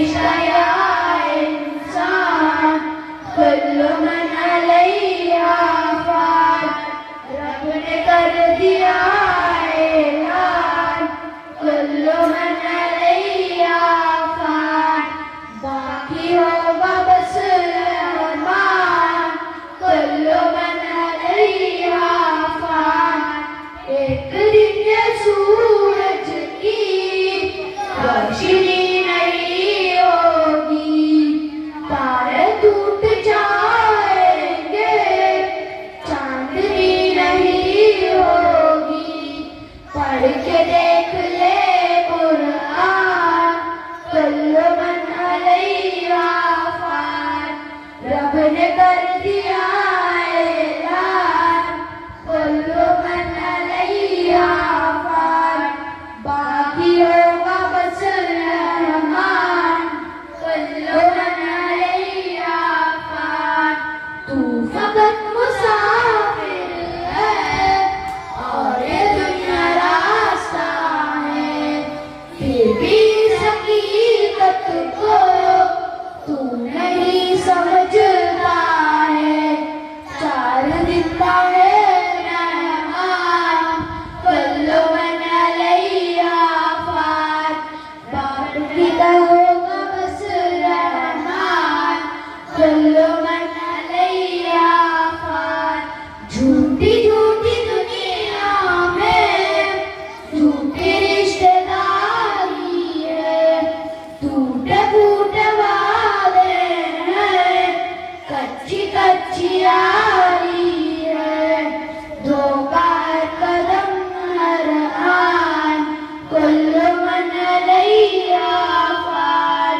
فرشتہ یا انسان کل من علیہا فان رب نے کر دیا اعلان کل من علیہا فان باقی ہوگا بس رحمان کل من علیہا فان ایک دن یہ سورج کی روشنی نہیں ہوگی تارے ٹوٹ جائیں گے چاندنی نہیں ہوگی پڑھ کے دیکھ لے قرآن کل من علیہا فان رب نے کر دیا اعلان کل من علیہا فان باقی ہوگا بس رحمان کل من علیہا فان تو فقط مسافر ہے اور یہ دنیا راستہ ہے پھر بھی اس حقیقت کو تو نہیں سمجھتا ہے چار دن کا ہے مہمان کل من علیہا فان باقی کا ہوگا بس رحمان کل من علیہا فان جھوٹی جھوٹی دنیا میں جھوٹی رشتے داری ہے ٹوٹے پھوٹے وعدے ہیں کچی کچی یاری ہے دھوکہ ہے قدم ہر آن کل من علیہا فان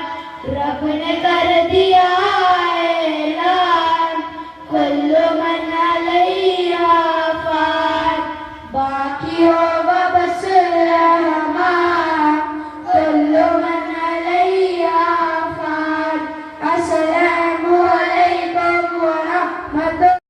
رب نے کر دیا اعلان کل من علیہا فان باقی ہوگا بس رحمان کل من علیہا فان السلام علیکم ورحمۃ اللہ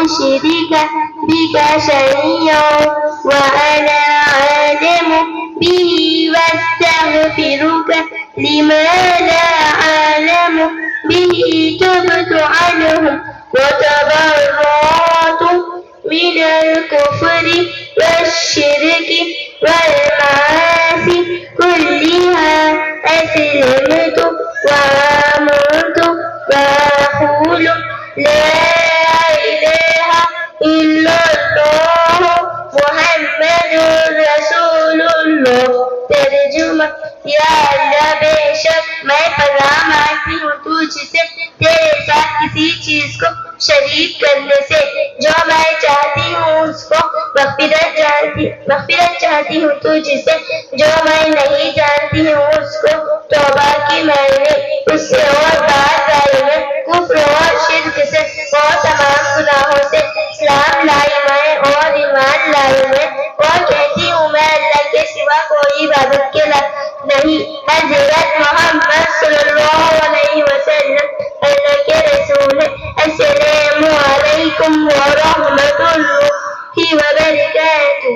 أشرك بك شيئا وأنا عالم به واستغفرك لما لا أعلم به تبت عنهم وتبرأت من الكفر والشرك والمعاصي كلها أسلمت وآمنت وأقول لا إله إلا الله محمد رسول اللہ. ترجمہ: یا اللہ، بے شک میں پناہ مانگتی ہوں تجھ سے تیرے ساتھ کسی چیز کو شریک کرنے سے. جو میں چاہتی ہوں اس کو مغفرت چاہتی ہوں تجھ سے. جو میں نہیں جانتی ہوں اس کو توبہ کی میں نے اس سے اور باز آئی میں کفر اور شرک سے اور تمام گناہوں سے اسلام لائی میں اور ایمان لائی میں اور کہتی ہوں میں اللہ کے سوا کوئی عبادت کے لائق نہیں. حضرت محمد صلی اللہ علیہ وسلم اللہ کے رسول ہے. السلام علیکم ورحمۃ اللہ وبرکاتہ.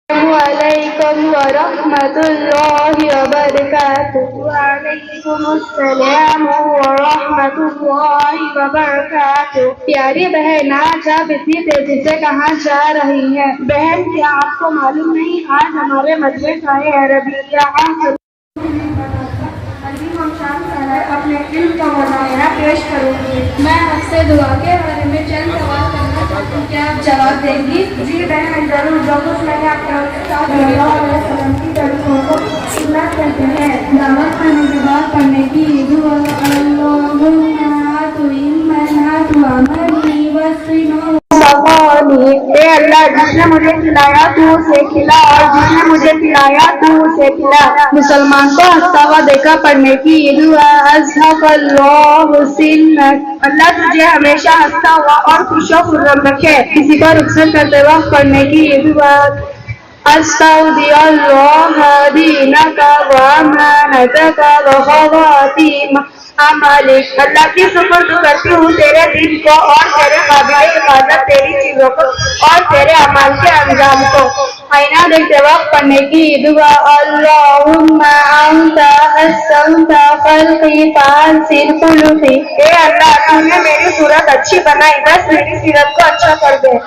وعلیکم ورحمۃ اللہ وبرکاتہ. وعلیکم السلام ورحمۃ اللہ وبرکاتہ. پیاری بہن، آج آپ اتنی تیزی سے کہاں جا رہی ہیں؟ بہن، کیا آپ کو معلوم نہیں آج ہمارے مدرسہ عربیہ اپنے علم کا مظاہرہ پیش کروں گی. میں آپ سے دعا کے بارے میں چند سوال کرنا چاہتی ہوں، کیا آپ جواب دیں گی؟ جی بہن، ضرور. جو کچھ میں نے اپنے استاد صلی اللہ علیہ وسلم کی طرفوں کو سنت کہتے ہیں. دعوت کرنے کے بعد پڑھنے کی دعا: اے اللہ، جس نے مجھے کھلایا تو اسے کھلا اور جس نے مجھے پلایا تو اسے پلا. مسلمان کو ہنستا ہوا دیکھا پڑھنے کی دعا: اذھب اللہ سنک. اللہ تجھے ہمیشہ ہنستا ہوا اور خوش و خرم رکھے. کسی کو رخصت کرتے وقت پڑھنے کی دعا: استودع اللہ دینک وامانتک وخواتیم عملک. اللہ کی سپرد کرتی ہوں تیرے دین کو اور تیرے قابل حفاظت تیری چیزوں کو اور تیرے اعمال کے انجام کو. آئینہ دیکھتے وقت پڑھنے کی دعا: اللہم انت حسنت خلقی فاحسن خلقی. اے اللہ، تو نے میری صورت اچھی بنائی، بس میری سیرت کو اچھا کر دے.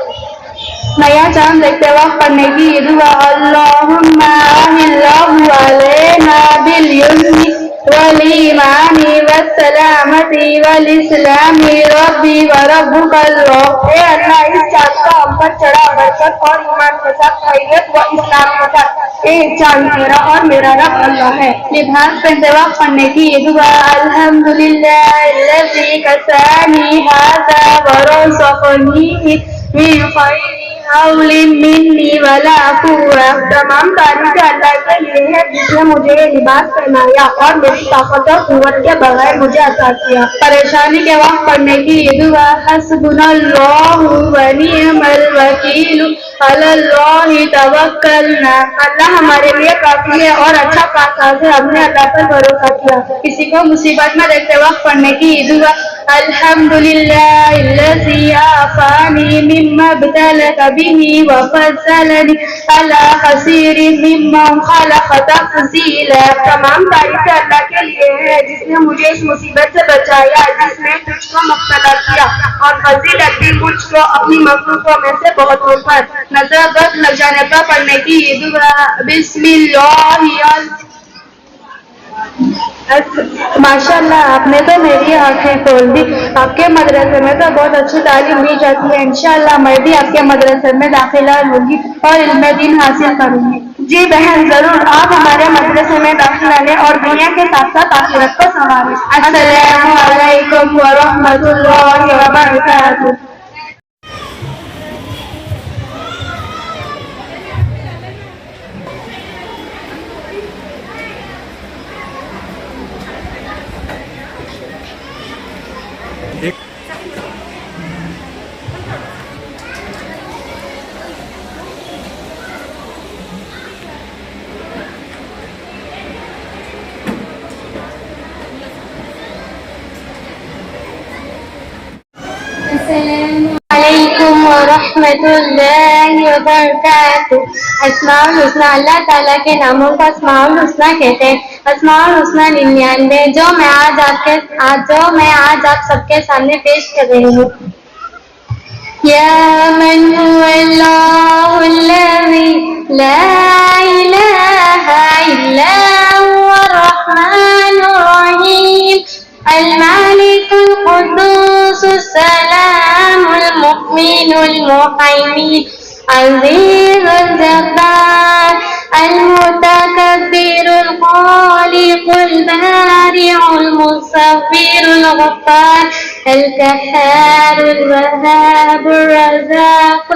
نیا چاند دیکھتے وقت پڑھنے کی دعا: اللہم اہلہ علینا بالیمن والایمان والسلامۃ والاسلام ربی وربک اللہ. اے اللہ، اس چاند کا ہم پر چڑھا برکت اور ایمان کے ساتھ خیریت و اسلام کے ساتھ. اے چاند میرا اور میرا رب اللہ ہے. لباس پہنتے وقت پڑھنے کی دعا: الحمدللہ الذی کسانی ھذا ورزقنی من خیر حول منی ولا قوة. تمام تعریف اللہ کے لیے ہے جس نے مجھے یہ لباس پہنایا اور میری طاقت و قوت کے بغیر مجھے عطا کیا. پریشانی کے وقت پڑھنے کی دعا: حسبنا اللہ ونعم الوکیل علی اللہ توکلنا. اللہ ہمارے لیے کافی ہے اور اچھا کارساز ہے، ہم نے اللہ پر بھروسہ کیا. کسی کو مصیبت میں دیکھتے وقت پڑھنے کی دعا: الحمدللہ الذی عافانی مما ابتلک به وفضلنی علی کثیر ممن خلق تفضیلا. تمام تعریف اللہ کے لیے ہے جس نے مجھے اس مصیبت سے بچایا جس نے تجھ کو مبتلا کیا اور فضیلت دی مجھ کو اپنی مخلوقوں میں سے بہتوں پر. نظر بد لگ جانے پر پڑھنے کی دعا: بسم اللہ. ماشاء اللہ، آپ نے تو میری آنکھیں کھول دی. آپ کے مدرسے میں تو بہت اچھی تعلیم دی جاتی ہے. انشاءاللہ میں بھی آپ کے مدرسے میں داخلہ لوں گی اور علم دین حاصل کروں گی. جی بہن، ضرور. آپ ہمارے مدرسے میں داخلہ لیں اور دنیا کے ساتھ ساتھ آخرت کو سنواریں. السلام علیکم ورحمۃ اللہ وبرکاتہ. السلام علیکم ورحمۃ اللہ وبرکاتہ. اسماء الحسنہ، اللہ تعالیٰ کے ناموں کو اسماء الحسنہ کہتے ہیں. اسماء الحسنی 99 جو میں آج آپ سب کے سامنے پیش کر رہی ہوں. یا من هو اللہ الذی لا الہ الا هو الرحمن الرحیم المالک القدوس السلام المؤمن المحیمن عزیز الجبار المتكبر الخالق البارع المصور الغفار القهار الوهاب الرزاق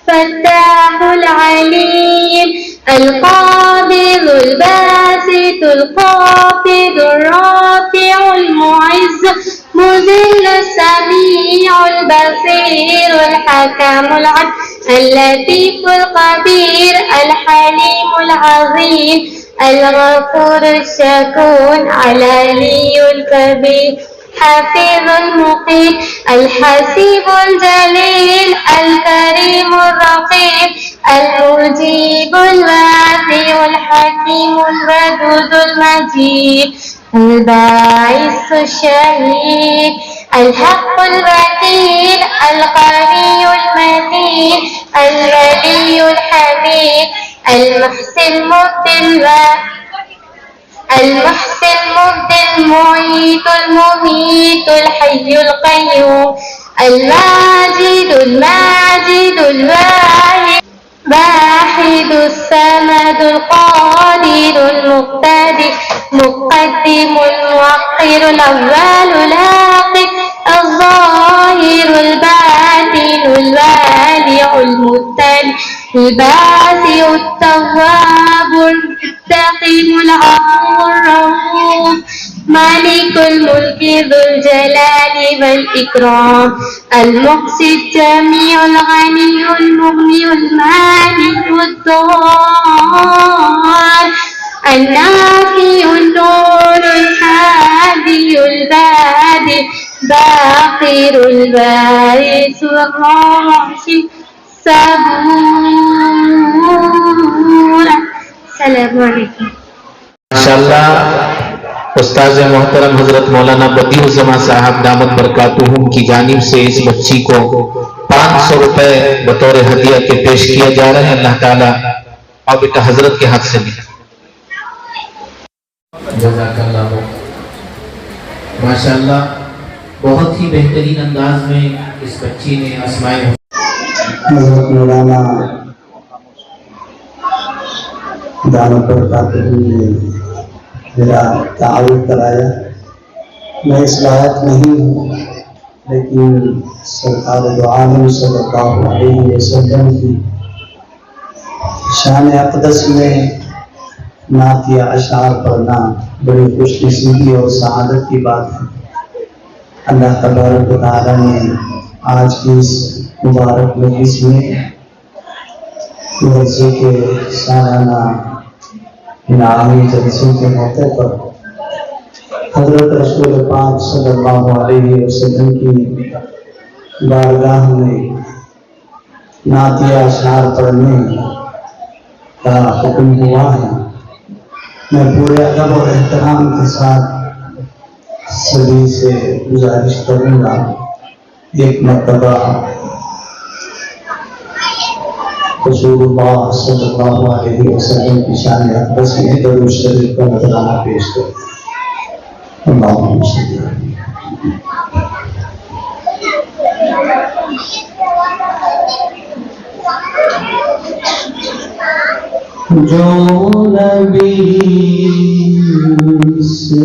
فتاح العليم القابض الباسط الخافض الرافع المعز مذل السميع البصير الحكم العدل اللطيف القدير الحليم العظيم الغفور الشكور العلي الكبير حفيظ المقيم الحسيب الجليل الكريم الرقيب المجيب الواسع الحكيم الودود المجيد الباعث الشهيد الحق الوكيل القوي المتين الولي الحميد المحسن المبدي المعيد المميت الحي القيوم الماجد الواحد الصمد القادر المقتدر مقدم المؤخر الأول الآخر الظاهر الباطن الوالي المبتدئ الباسط التواب المنتقم العفو الرؤوف مالك الملك ذو الجلال والإكرام المحصي الجميع الغني المغني المالك الضار النافي النور الهادي البادئ باقر البارئ الراشد صبور. السلام علیکم. ماشاءاللہ استاذ محترم حضرت مولانا بدیع الزمان صاحب دامت برکاتہم کی جانب سے اس بچی کو 500 روپے بطور ہدیہ کے پیش کیا جا رہے ہیں. اللہ تعالیٰ اور بیٹا حضرت کے ہاتھ سے بھی. جزاک اللہ. ماشاءاللہ بہت ہی بہترین انداز میں اس بچی نے اسماء حضرت مولانا دامت برکاتہم نے میرا تعارف کرایا. میں اس لائق نہیں ہوں، لیکن سرکار دو عالم صلی اللہ علیہ وسلم کی شان اقدس میں نعتیہ اشعار پڑھنا بڑی خوش نصیبی اور سعادت کی بات ہے. اللہ تبارک و تعالیٰ نے آج کی اس مبارک مجلس میں جلسے کے سالانہ انعامی جلسے کے موقع پر حضرت رسول پاک صلی اللہ علیہ وسلم کی بارگاہ میں نعتیہ اشعار پڑھنے کا حکم ہوا ہے. میں پورے ادب اور احترام کے ساتھ سبھی سے گزارش کروں گا ایک مرتبہ رسول اللہ صلی اللہ علیہ وسلم کی شان اقدس میں درود شریف کا نذرانہ پیش کریں. اللہم صلی اللہ جو نبی سے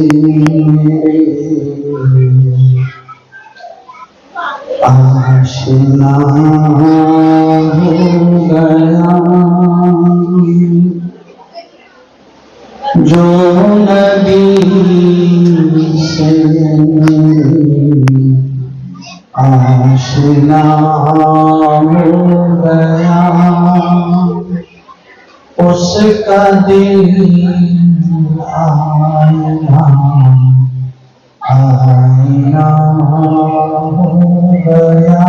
آشنا ہو گیا، جو نبی سے آشنا ہو گیا، اس کا دل آئینہ آئینہ ہو گیا،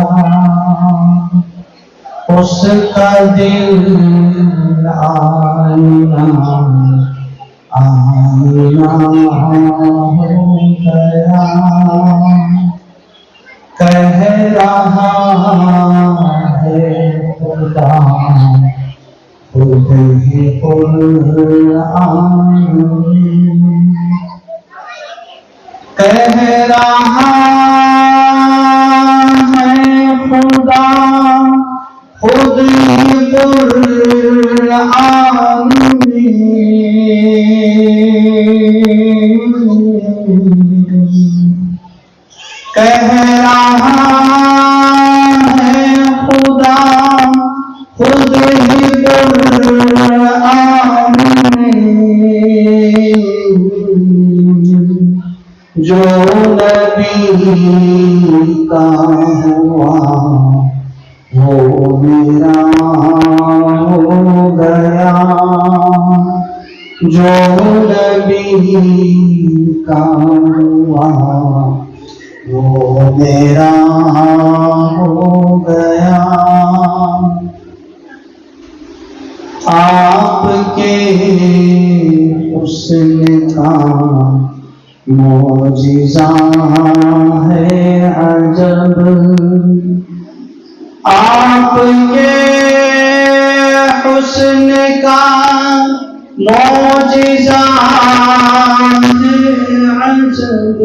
اس کا دل آئینہ آئینہ ہو گیا، کہہ رہا ہے خدا خود ہی قرآن میں، کہہ رہا ہے خدا خود ہی قرآن میں، کہہ رہا ہے خدا خود ہی قرآن میں، جو نبی کا ہوا وہ میرا ہو گیا، جو نبی کا ہوا وہ میرا ہو گیا، آپ کے حسن کا معجزہ ہے عجب، آپ کے حسن کا معجزہ ہے عجب،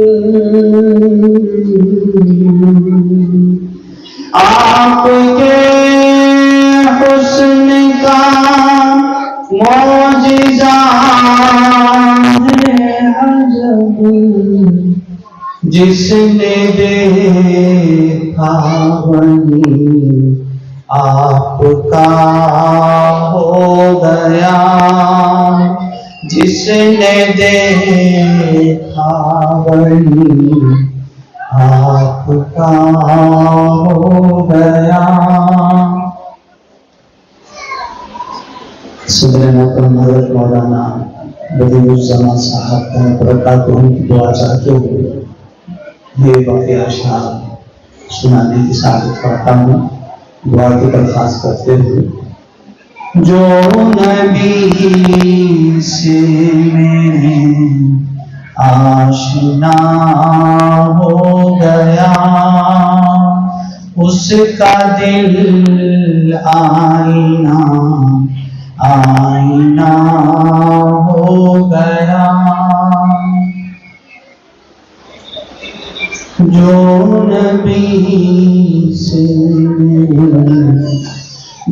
آپ کے حسن کا معجزہ ہے عجب، جس نے دیکھا وہی آپ کا ہو گیا، جس نے دیکھا وہی آپ کا ہو گیا۔ صدر محترم حضرت مولانا بدیع الزمان صاحب برکاتہ کی دعا چاہتے ہوئے یہ واقعہ اشعار سنانے کی سعادت کرتا ہوں، دعا کی درخواست کرتے ہوئے۔ جو نبی سے میرے آشنا ہو گیا، اس کا دل آئینہ آئینہ ہو گیا، جو نبی سے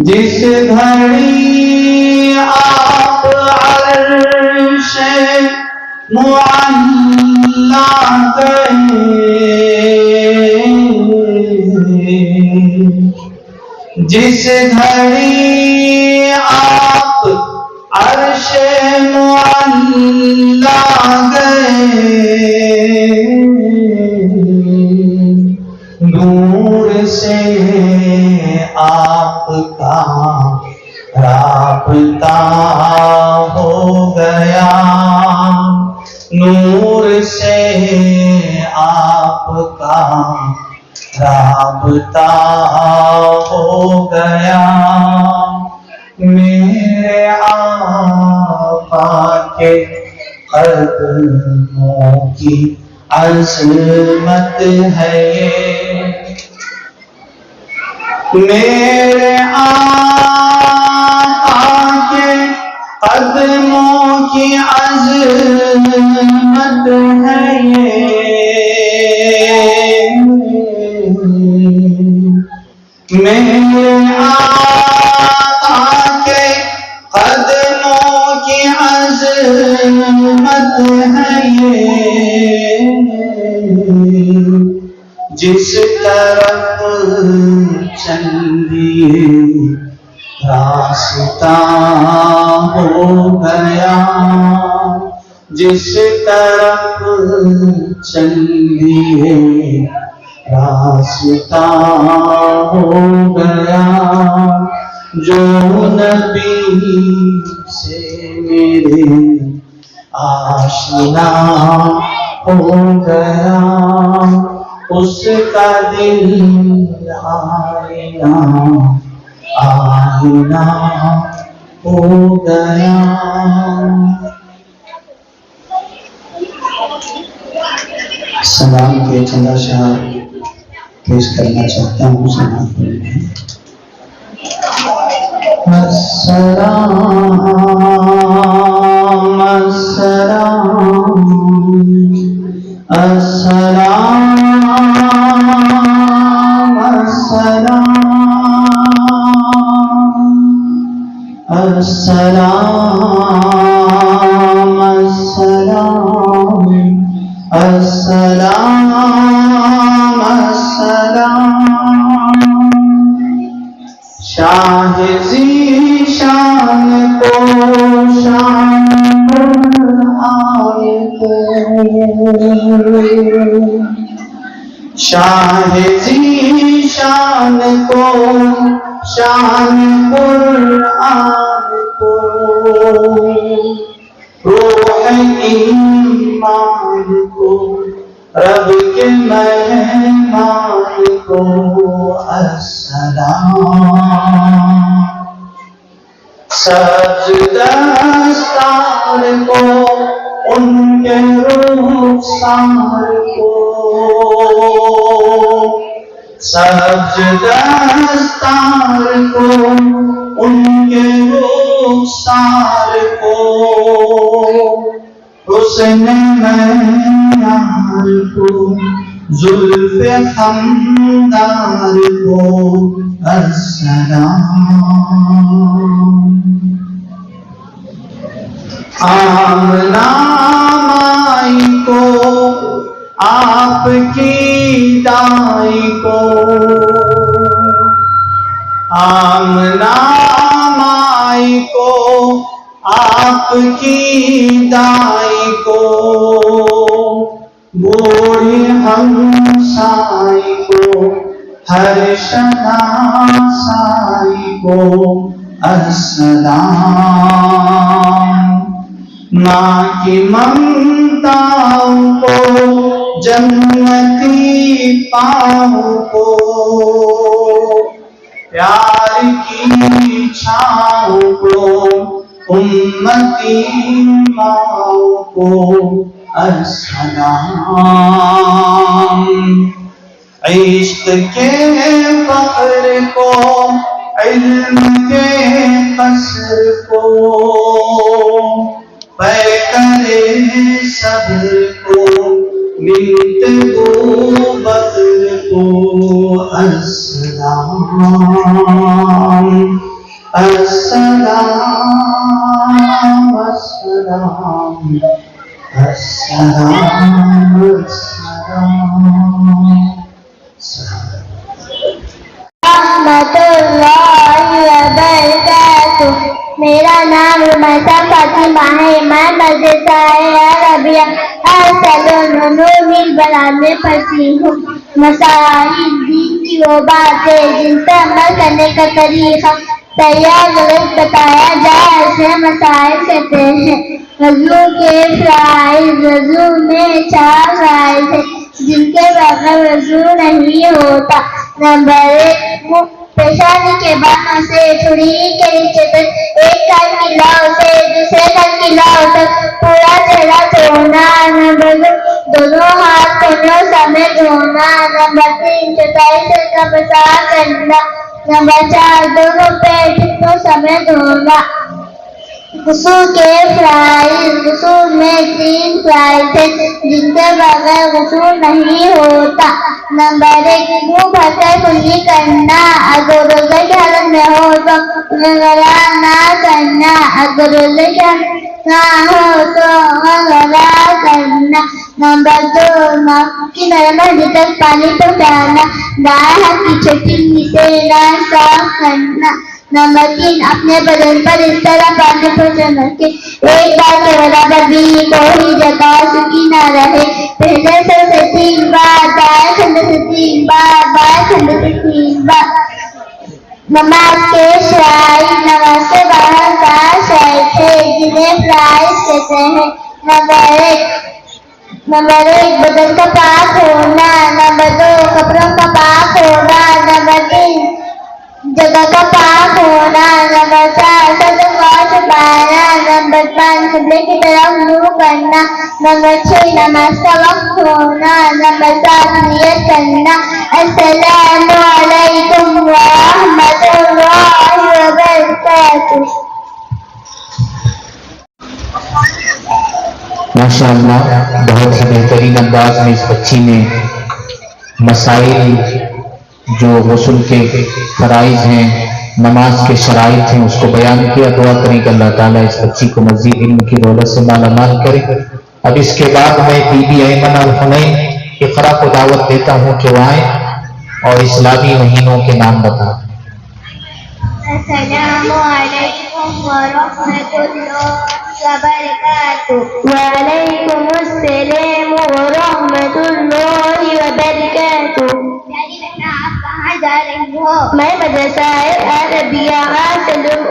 جس گھڑی آپ عرش معلا گئے، جس گھڑی آپ عرش معلا گئے، نور سے آپ کا رابطہ ہو گیا، نور سے آپ کا رابطہ ہو گیا، میرے آقا کے قدموں کی عظمت ہے یہ، میرے آقا کے قدموں کی عظمت ہے یہ، میرے آقا کے قدموں کی عظمت ہے یہ، جس طرف چلیے راستہ ہو گیا، جس طرف چلیے راستہ ہو گیا، جو نبی سے میرے آشنا ہو گیا، اس کا دل آئینہ آئینہ ہو گیا۔ سلام کے چند اشعار پیش کرنا چاہتا ہوں. سلام السلام السلام السلام السلام السلام السلام شاہ زی شان کو شان آئے کو شاہ زی شان کو شان قرآن کو روح ایمان کو رب کے مہمان کو السلام سبز دستار کو ان کے رخسار کو سبز دستار کو ان کے رخسار کو حسن معیار کو زلف خمدار کو السلام آمنہ مائی کو آپ کی دائی کو آمنہ مائی کو آپ کی دائی کو بوڑھی ہمسائی کو ہر شناسائی کو السلام ماں کی ممتاؤں کو جنتی پاؤں کو پیار کی چھاؤں کو امتی ماؤں کو السلام عشق کے فخر کو علم کے قصر کو پیکرے صبر کو بنت بکر کو السلام السلام السلام السلام السلام رحمت اللہ وبرکاتہ. میرا نام رمیسہ فاطمہ ہے. میں مدرسہ عربیہ العلوم البنات میں پڑھتی ہوں. مسائل دین کی وہ باتیں جن پر عمل کرنے کا طریقہ تیار غلط بتایا جائے اسے مسائل کہتے ہیں. وضو کے فرائض. وضو میں 4 فرائض ہیں جن کے بغیر وضو نہیں ہوتا. نمبر 1 پیشانی کے بعد سے چھری کے نیچے تک ایک کان کی لو سے دوسرے کان کی لو تک پورا چہرہ دھونا. نمبر 2 دونوں ہاتھ دونوں سمیت دھونا. نمبر 3 چوتھائی سر کا مسح کرنا. نمبر 4 دونوں پیٹ کو سمیت دھونا. غسل کے فرائض. غسل میں 3 فرائض ہیں جن کے بغیر غسل نہیں ہوتا. نمبر 1 منہ بھر کر کلی کرنا. اگر روزے کی حالت میں ہو تو غرغرہ نہ کرنا. اگر روزے کی حالت نہ ہو تو غرغرہ کرنا. نمبر 2 ناک کی نرم ہڈی تک پانی پہنچانا. دائیں ہاتھ کی چھٹی سے ناک صاف کرنا. نمبر 3 اپنے بدن پر اس طرح پانی پہنچانا کہ ایک بار کے برابر بھی کوئی جگہ سکی نہ رہے. پہلے سے 3 بار دائیں کندھے سے 3 بار بائیں کندھے سے 3 بار. نماز کے شرائط. نماز کے باہر 4 شرائط ہے جنہیں فرائض کہتے ہیں. نمبر 1 بدن کا پاک ہونا. نمبر 2 کپڑوں کا پاک ہونا. نمبر 3 جگہ کا پاک ہونا. نمبر 4 سر کو چھپانا. نمبر نمبر 5 قبلے کی طرف منہ کرنا، نمبر 6 نماز کا وقت ہونا، نمبر 7 نیت کرنا۔ السلام علیکم ورحمۃ اللہ وبرکاتہ۔ ماشاء اللہ، بہت ہی بہترین انداز میں اس بچی نے مسائل جو غسل کے فرائض ہیں، نماز کے شرائط ہیں، اس کو بیان کیا۔ دعا کریں کہ اللہ تعالیٰ اس بچی کو مزید علم کی دولت سے مالا مال کرے۔ اب اس کے بعد میں بی بی ایمن الحنین اقرا کو دعوت دیتا ہوں کہ وہ آئیں اور اسلامی مہینوں کے نام بتائیں۔ السلام علیکم ورحمۃ اللہ وبرکاتہ۔ وعلیکم السلام ورحمۃ اللہ وبرکاتہ۔ پیاری بہنا، آپ کہاں جا رہی ہو؟ میں مدرسہ عربیہ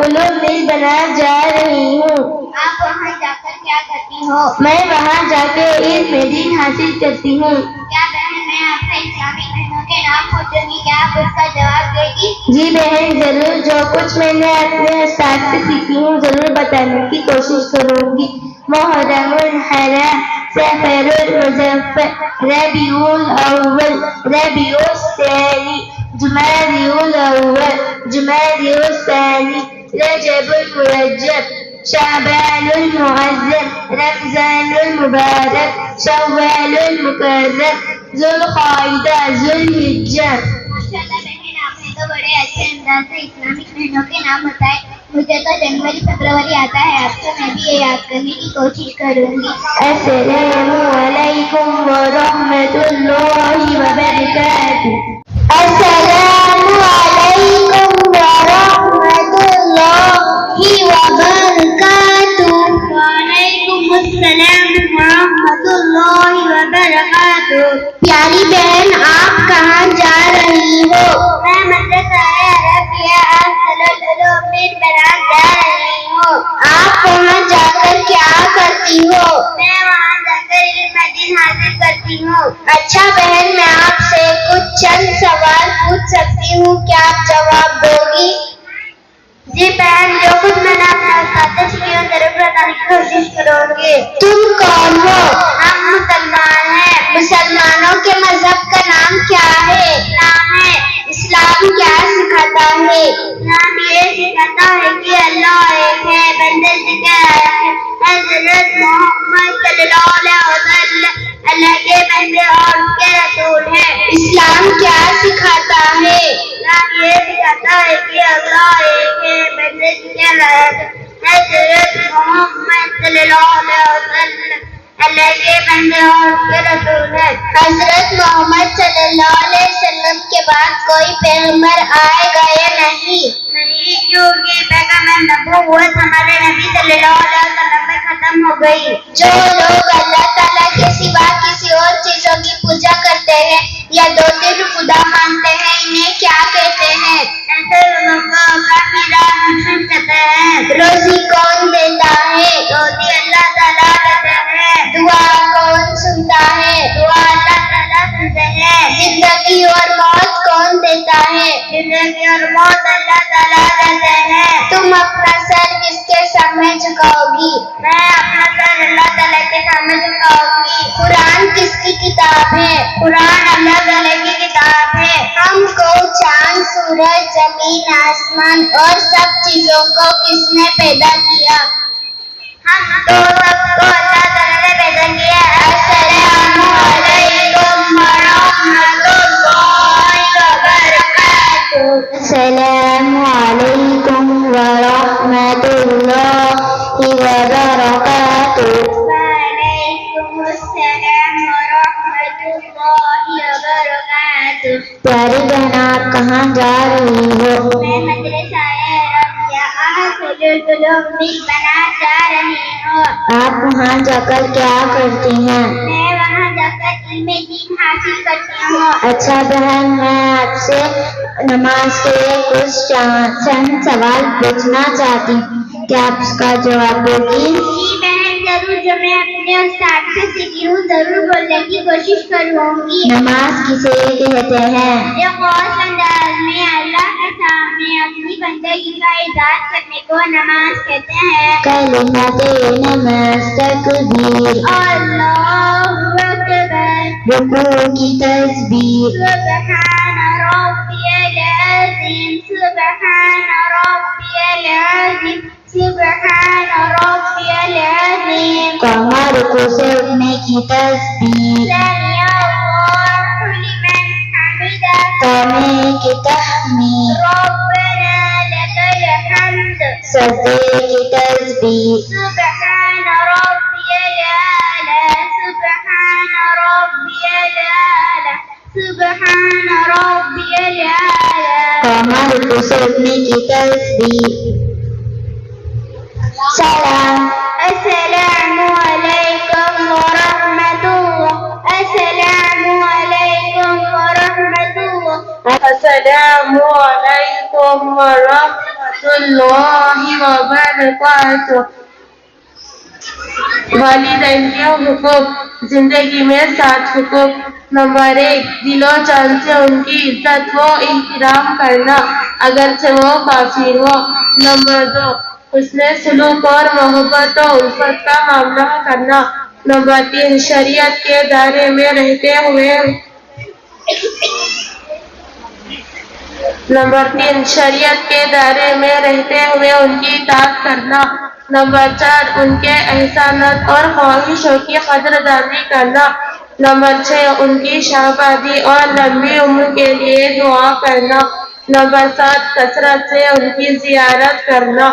علوم بنات جا رہی ہوں۔ آپ وہاں جا کر کیا کرتی ہو؟ میں وہاں جا کے علم دین حاصل کرتی ہوں۔ کیا بہن میں آپ سے اسلامی مہینوں کے نام پوچھوں گی، کیا آپ اس کا جواب دے گی؟ جی بہن ضرور، جو کچھ میں نے اپنے استاد سے سیکھی ہوں ضرور بتانے کی کوشش کروں گی۔ محرم الحرام، سفر المظفر، ربیع الاول، ربیع الثانی، جمادی الاول، جمادی الثانی، رجب المرجب، شعبان المعظم، رمضان المبارک، شوال المکرم، ذوالقعدہ، ذوالحجہ۔ ماشاءاللہ بہن، آپ نے تو بڑے اچھے انداز سے اسلامک مہینوں کے نام بتائے۔ مجھے تو جنوری فروری آتا ہے، اب سے میں بھی یہ یاد کرنے کی کوشش کروں گی۔ السلام علیکم ورحمۃ اللہ وبرکاتہ۔ السلام علیکم ورحمۃ اللہ وبرکاتہ۔ وعلیکم السلام ورحمۃ اللہ وبرکاتہ۔ پیاری بہن، آپ کہاں جا رہی ہو؟ میں مدرسہ عربیہ علوم بنات جا رہی ہوں۔ آپ وہاں جا کر کیا کرتی ہو؟ میں وہاں جا کر علم دین حاصل کرتی ہوں۔ اچھا بہن، میں آپ سے کچھ چند سوال پوچھ سکتی ہوں، کیا آپ جواب دو گی؟ جی بہن، جو کچھ میں نے اپنے استاد سے سیکھی ہوں ضرور بتانے کی کوشش کروں گی۔ تم کون ہو؟ ہم مسلمان ہیں۔ مسلمانوں کے مذہب کا نام کیا ہے؟ اسلام ہے۔ اسلام کیا سکھاتا ہے؟ اسلام یہ سکھاتا ہے کہ اللہ ایک ہے، بندے ذکر ہے، حضرت محمد صلی اللہ علیہ وسلم اللہ کے بندے اور اس کے رسول ہیں۔ اسلام کیا سکھاتا ہے؟ اسلام یہ سکھاتا ہے کہ اللہ ایک ہے، بندے ذکر ہے، حضرت محمد صلی اللہ علیہ وسلم اللہ کے بندے اور اس کے رسول ہیں۔ حضرت محمد صلی اللہ علیہ وسلم کے بعد کوئی پیغمبر آئے گا یا نہیں؟ کیونکہ پیغمبر نبوت ہمارے نبی صلی اللہ علیہ وسلم میں ختم ہو گئی۔ جو لوگ اللہ تعالیٰ کے سوا کسی اور چیزوں کی پوجا کرتے ہیں یا دو تین خدا مانتے ہیں، انہیں کیا کہتے ہیں؟ ایسے لوگوں کو کافر مشرک کہتے ہیں۔ روزی کون دیتا ہے؟ روزی اللہ تعالیٰ دیتے ہیں۔ دعا کون سنتا ہے؟ دعا اللہ تعالیٰ سنتے ہیں۔ زندگی اور موت کون دیتا ہے؟ زندگی اور موت اللہ تعالیٰ دیتے ہیں۔ تم اپنا سر کس کے سامنے جھکاؤ گی؟ میں اپنا سر اللہ تعالیٰ کے سامنے جھکاؤں گی۔ قرآن کس کی کتاب ہے؟ قرآن اللہ تعالیٰ کی کتاب ہے۔ ہم کو چاند، سورج، زمین، آسمان اور سب چیزوں کو کس نے پیدا کیا؟ ہم تو سب کو اللہ تعالیٰ نے پیدا کیا۔ السلام علیکم ورحمۃ اللہ وبرکاتہ۔ السلام علیکم ورحمۃ اللہ وبرکاتہ۔ وعلیکم السلام ورحمۃ اللہ وبرکاتہ۔ پیاری بہن، آپ کہاں جا رہی ہو؟ میں مدرسہ علوم بنات جا رہی ہوں۔ آپ وہاں جا کر کیا کرتی ہیں؟ میں وہاں جا کر علم دین حاصل کرتی ہوں۔ اچھا بہن، میں آپ سے نماز کے کچھ چند سوال پوچھنا چاہتی ہوں، کیا آپ اس کا جواب دو گی؟ جی بہن ضرور، جو میں اپنے استاد سے سیکھی ہوں ضرور بولنے کی کوشش کروں گی۔ نماز کسے کہتے ہیں؟ جو خاص انداز میں اللہ کے سامنے اپنی بندگی کا اظہار کرنے کو نماز کہتے ہیں. کلمات نماز تکبیر اللہ اکبر. رکوع کی تسبیح سبحان ربی العظیم. سبحان ربی العظیم. سبحان ربی العظیم. کمر کو سیکنے کی تسبیح سمیع اللہ لمن حمدہ. تانے کی تحمید ربنا لك الحمد. سجدے کی تسبیح سبحان ربی الأعلى. سبحان ربی الأعلى. سبحان ربی الأعلى. کمر کو سیکنے کی تسبیح سلام السلام علیکم ورحمۃ اللہ. السلام علیکم ورحمۃ اللہ. السلام علیکم ورحمۃ اللہ وبرکاتہ. والدین کے حقوق. زندگی میں 7 حقوق. نمبر 1 دل و جان سے ان کی عزت و احترام کرنا اگرچہ وہ کافر ہو. نمبر 2 حسن سلوک اور محبت و الفت کا معاملہ کرنا. نمبر 3 شریعت کے دائرے میں رہتے ہوئے ان کی اطاعت کرنا. نمبر 4 ان کے احسانات اور خواہشوں کی قدردانی کرنا. نمبر 6 ان کی شہبادی اور لمبی عمر کے لیے دعا کرنا. نمبر 7 کثرت سے ان کی زیارت کرنا.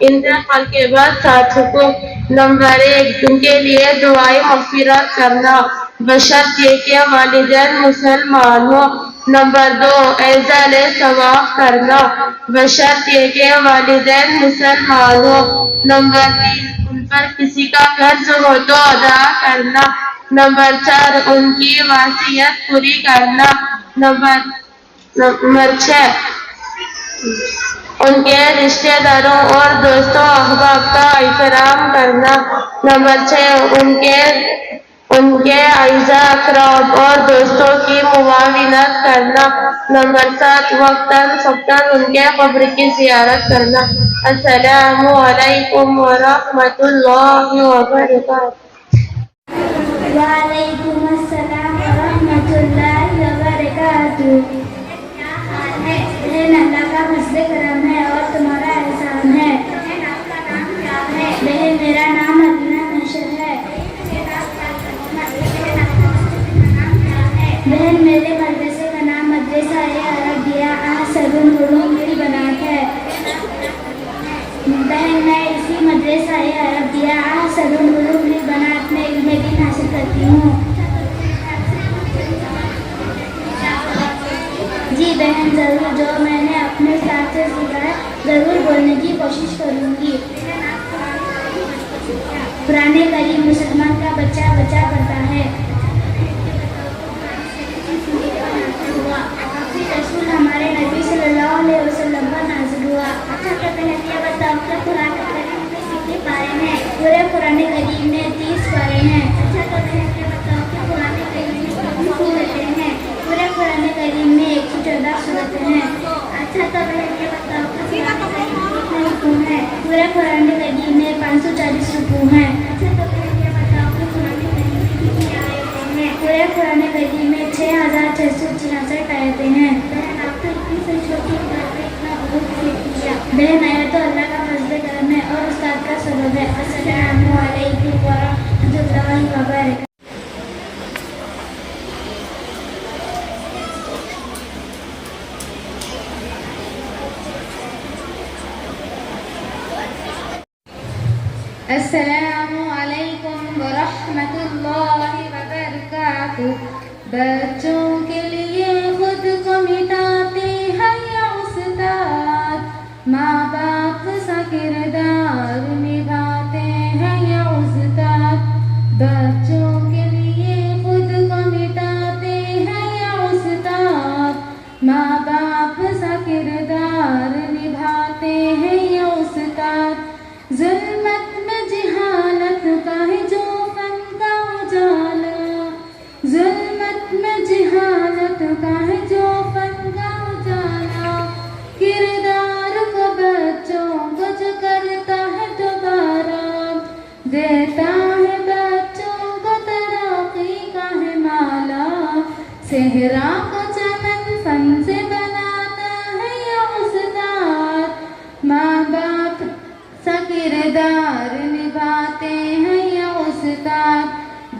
انتقال کے بعد 7 حقوق. نمبر 1 ان کے لیے دعائیں مغفرت کرنا بشرط یہ کہ والدین مسلمان ہو. نمبر 2 اعزال ثواب کرنا بشرط یہ کہ والدین مسلمان ہو. نمبر 3 ان پر کسی کا قرض ہو تو ادا کرنا. نمبر 4 ان کی وصیت پوری کرنا. نمبر 6 ان کے رشتہ داروں اور دوستوں احباب کا احترام کرنا. نمبر 6 ان کے اعزاء اقرب اور دوستوں کی معاونت کرنا. نمبر 7 وقتاً فوقتاً ان کے قبر کی زیارت کرنا. السلام علیکم ورحمۃ اللہ وبرکاتہ. وعلیکم السلام ورحمۃ اللہ وبرکاتہ. بہن اللہ کا فضل کرم ہے اور تمہارا احسان ہے. بہن میرا نام ادنا نشر ہے. بہن میرے مدرسے کا نام مدرسہ عربیہ احسن العلوم بالبنات ہے. بہن میں اسی مدرسہ عربیہ احسن العلوم بالبنات میں علم دین حاصل کرتی ہوں. جی بہن ضرور. جو میں نے اپنے ساتھ سے سیکھا ہے ضرور بولنے کی کوشش کروں گی. قرآن کریم مسلمان کا بچہ بچہ پڑھتا ہے. رسول ہمارے نبی صلی اللہ علیہ وسلم پر نازل ہوا. اچھا تو بہن یہ بتاؤ کہ قرآن کریم میں کتنے پارے ہیں؟ پورے قرآن کریم میں 30 پارے ہیں. اچھا تو بہن یہ بتاؤ کہ قرآن کریم میں کتنی سورتیں ہیں؟ پورے قرآن کریم میں 114 سورتیں ہیں. اچھا تو بہن یہ بتاؤ کہ قرآن کریم میں کتنے رکوع ہیں؟ پورے قرآن کریم میں 540 رکوع ہیں. اچھا تو بہن یہ بتاؤ کہ قرآن کریم میں کتنی آیتیں ہیں؟ پورے قرآن کریم میں 6666 آیتیں ہیں. بہن آپ تو اتنی سے چھوٹی عمر میں اتنا بہت سیکھ لیا. بہن آیا تو اللہ کا فضل کرم ہے اور استاد کا سبب ہے. السلام علیکم ورحمۃ اللہ وبرکاتہ. السلام علیکم ورحمۃ اللہ وبرکاتہ. بچوں کے لیے خود کو مٹاتے ہیں یا استاد؟ ماں باپ سا کردار نبھاتے ہیں یا استاد؟ بچوں کے لیے خود کو مٹاتے ہیں یا استاد؟ ماں باپ سا کردار نبھاتے ہیں یا استاد؟ ظلمت میں جہالت کا ہے جو فن کا اجالا. ظلمت میں جہالت صحرا کو چمن فن سے بناتا ہے یہ استاد. ماں باپ سا کردار نبھاتے ہیں یہ استاد.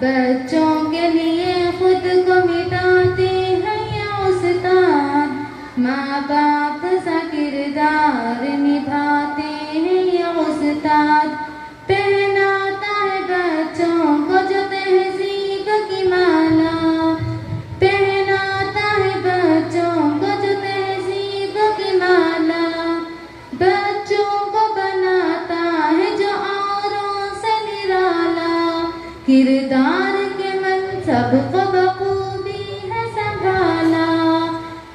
بچوں کے لیے خود کو مٹاتے ہیں یہ استاد. ماں باپ سا کردار نبھاتے ہیں یہ استاد. پہناتا ہے بچوں کو جو تہذیب کی مالا. پہناتا ہے بچوں کو جو تہذیب کی مالا. بچوں کو بناتا ہے جو اوروں سے نرالا. کردار کے منصب کو بخوبی ہے سنبھالا.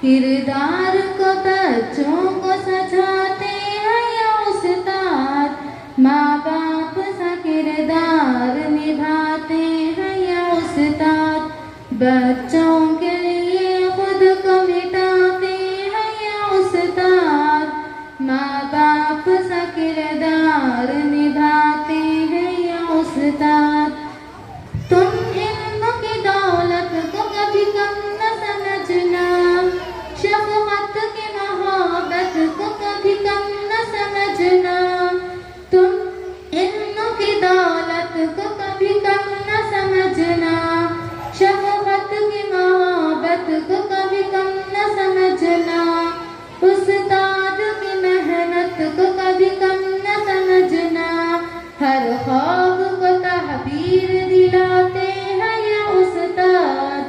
کردار کو بچوں کو سجاتے ہیں یہ استاد. ماں باپ سا کردار نبھاتے ہیں یہ استاد. بچوں کے لیے خود کو مٹاتے ہیں یہ استاد. ماں باپ سا کردار نبھاتے ہیں یہ استاد. تم علم کی دولت کو کبھی کم نہ سمجھنا. شفقت کی محبت کو کبھی کم نہ سمجھنا. تم علم کی دولت کو کبھی کم نہ سمجھنا. شفقت کی محبت کو کبھی کم نہ سمجھنا. استاد کی محنت کو کبھی کم نہ سمجھنا. ہر خواب کو تحبیر دلاتے ہیں یہ استاد.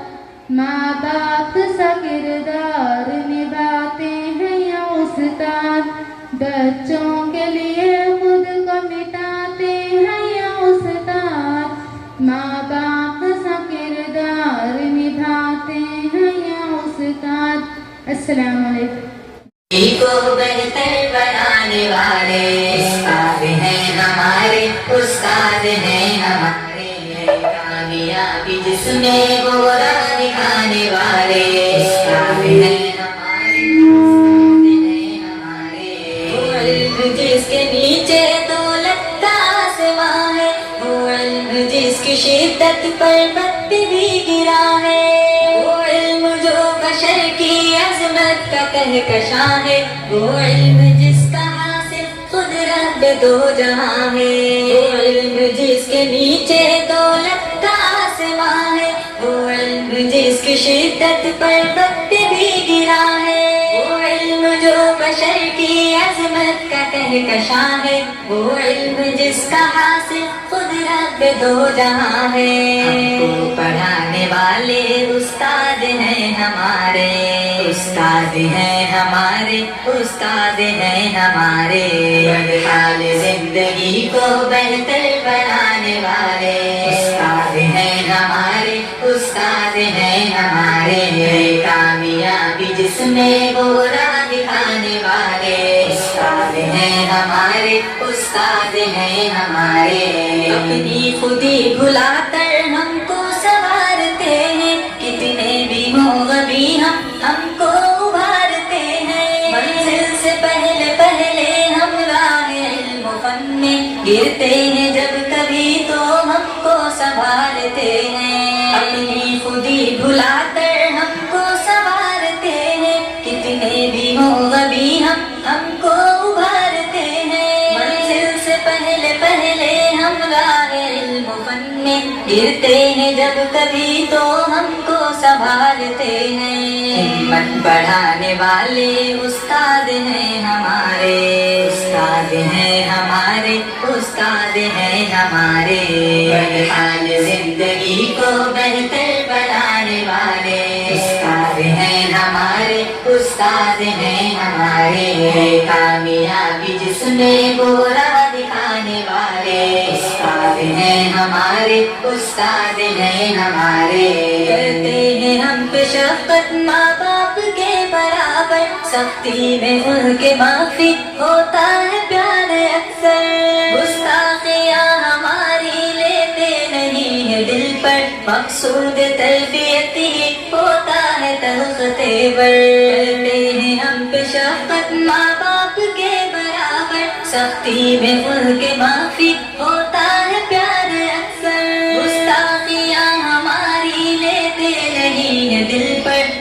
ماں باپ سا کردار نبھاتے ہیں یہ استاد. بچوں کے لیے خود کو مٹاتے ہیں یہ استاد. ماں باپ سا کردار نبھاتے ہیں یہ استاد. السلام علیکم. کو بہتر بنانے والے استاد ہیں ہمارے. استاد ہیں ہمارے. کامیابی جس میں وہ راہ دکھانے والے استاد ہیں ہمارے. وہ علم جس کے نیچے دولت کا آسماں ہے. وہ علم جس کی شدت پر بت بھی گرا ہے. وہ علم جو بشر کی عظمت کا کہکشاں ہے. وہ علم جس کا حاصل خود رب دو جہاں ہے. وہ علم جس کے نیچے دولت کا آسماں ہے. وہ علم جس کی شدت پر بت بھی گرا ہے. وہ علم جو بشر کی عظمت کا کہکشاں ہے. وہ علم جس کا حاصل خود رب دو جہاں ہے. ہم کو پڑھانے والے استاد ہیں ہمارے. استاد ہیں ہمارے. استاد ہیں ہمارے. حال زندگی کو بہتر بنانے والے استاد ہیں ہمارے. استاد ہیں ہمارے. کامیابی جس میں وہ راہ دکھانے والے استاد ہیں ہمارے. استاد ہیں ہمارے. اپنی خودی بھلا کر ہم کو سنوارتے ہیں. کتنے بھی ہوں غبی ہم کو ابھارتے ہیں. منزل سے پہلے پہلے ہم راہ علم و فن میں گرتے ہیں. جب کبھی تو ہم کو سنبھالتے ہیں. اپنی خودی بھلا کر ہم کو سنوارتے ہیں. کتنے بھی ہوں غبی ہم کو ابھارتے ہیں. منزل سے پہلے پہلے ہم راہ علم و فن میں گرتے ہیں. جب کبھی تو ہم کو سنبھالتے ہیں. ہمت بڑھانے والے استاد ہیں ہمارے. استاد ہیں ہمارے. استاد ہیں ہمارے. حال زندگی کو بہتر بنانے والے استاد ہیں ہمارے. استاد ہیں ہمارے. کامیابی جس میں وہ راہ دکھانے والے استاد ہیں ہمارے. استاد ہیں ہمارے. کرتے ہیں ہم پہ شفقت ماں باپ کے برابر. سختی میں ان کے معافی ہوتا ہے پیار اکثر. گستاخیاں ہماری لیتے نہیں ہے دل پر. مقصود تربیت ہی ہوتا ہے تختے پر. کرتے ہیں ہم پہ شفقت ماں باپ کے برابر. سختی میں ان کے معافی ہوتا ہے پیار اکثر. گستاخیاں ہماری لیتے نہیں ہے دل پر.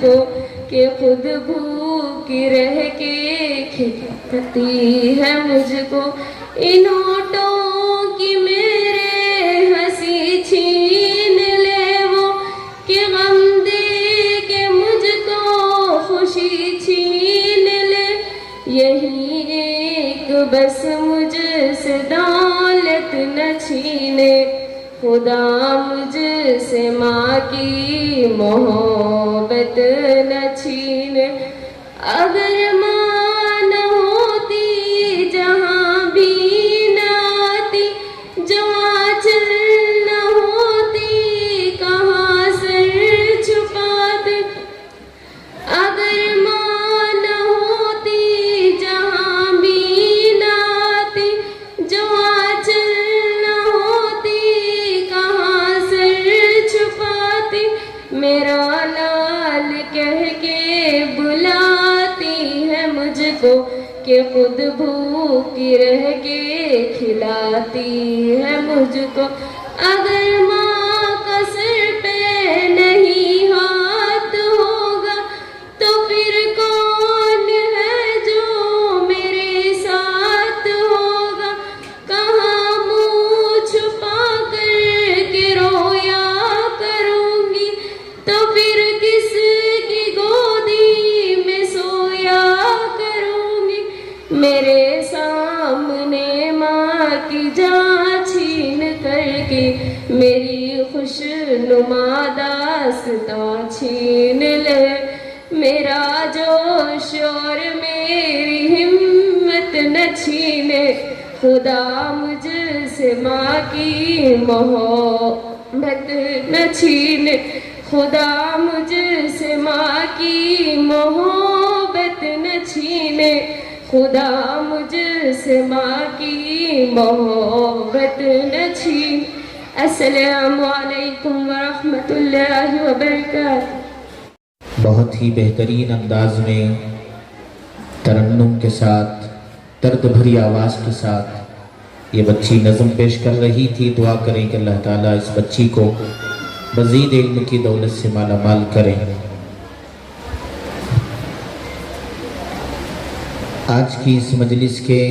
کو کہ خود بھوک رہ کے کھلاتی ہے مجھ کو. ان ہونٹوں کی میرے ہنسی چھین لے وہ کہ غم دے کے مجھ کو خوشی چھین لے. یہی ایک بس مجھ سے دولت نہ چھینے خدا مجھ سے ماں کی محبت نہ چھینے. اگر ماں نہ ہوتی جہاں بھی نہ آتی جو آنچل نہ ہوتی کہاں سر چھپاتے. اگر ماں نہ ہوتی جہاں بھی نہ آتی جو آنچل نہ ہوتی کہاں سر چھپاتی. میرا لال کہہ کے بلاتی ہے مجھ کو کہ خود بھوک رہ کے کھلاتی ہے مجھ کو. اگر ماں کا سر پہ نہیں ہاتھ ہوگا تو پھر کون ہے جو میرے ساتھ ہوگا. کہاں منہ چھپا کر کے رویا کروں گی تو پھر کس کی گودی میں سویا کروں گی. میرے سامنے ماں کی جان چھین کر کے میری خوش نما داستاں چھین لے. میرا جوش اور میری ہمت نہ چھینے خدا مجھ سے ماں کی محبت نہ چھینے. خدا مجھ سے ماں کی محبت نہ چھینے خدا مجھ سے ماں کی محبت نہ چھین. السلام علیکم ورحمۃ اللہ وبرکاتہ. بہت ہی بہترین انداز میں ترنم کے ساتھ درد بھری آواز کے ساتھ یہ بچی نظم پیش کر رہی تھی. دعا کریں کہ اللہ تعالیٰ اس بچی کو مزید علم کی دولت سے مالا مال کریں. آج کی اس مجلس کے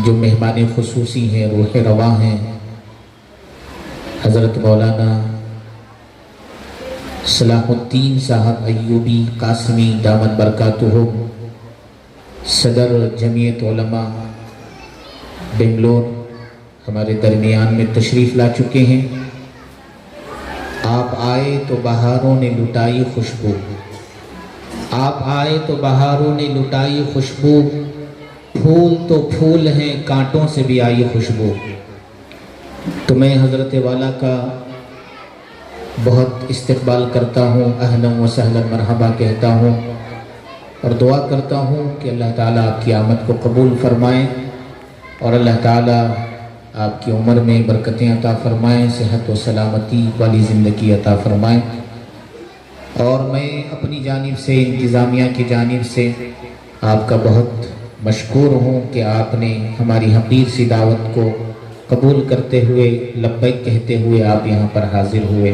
جو مہمان خصوصی ہیں روح رواں ہیں حضرت مولانا صلاح الدین صاحب ایوبی قاسمی دامت برکاتہم صدر جمعیت علماء بنگلور ہمارے درمیان میں تشریف لا چکے ہیں. آپ آئے تو بہاروں نے لٹائی خوشبو. آپ آئے تو بہاروں نے لٹائی خوشبو. پھول تو پھول ہیں کانٹوں سے بھی آئی خوشبو. تو میں حضرت والا کا بہت استقبال کرتا ہوں. اہلا و سہلا مرحبا کہتا ہوں اور دعا کرتا ہوں کہ اللہ تعالیٰ آپ کی آمد کو قبول فرمائیں اور اللہ تعالیٰ آپ کی عمر میں برکتیں عطا فرمائیں, صحت و سلامتی والی زندگی عطا فرمائیں. اور میں اپنی جانب سے انتظامیہ کی جانب سے آپ کا بہت مشکور ہوں کہ آپ نے ہماری حقیر سی دعوت کو قبول کرتے ہوئے لبیک کہتے ہوئے آپ یہاں پر حاضر ہوئے.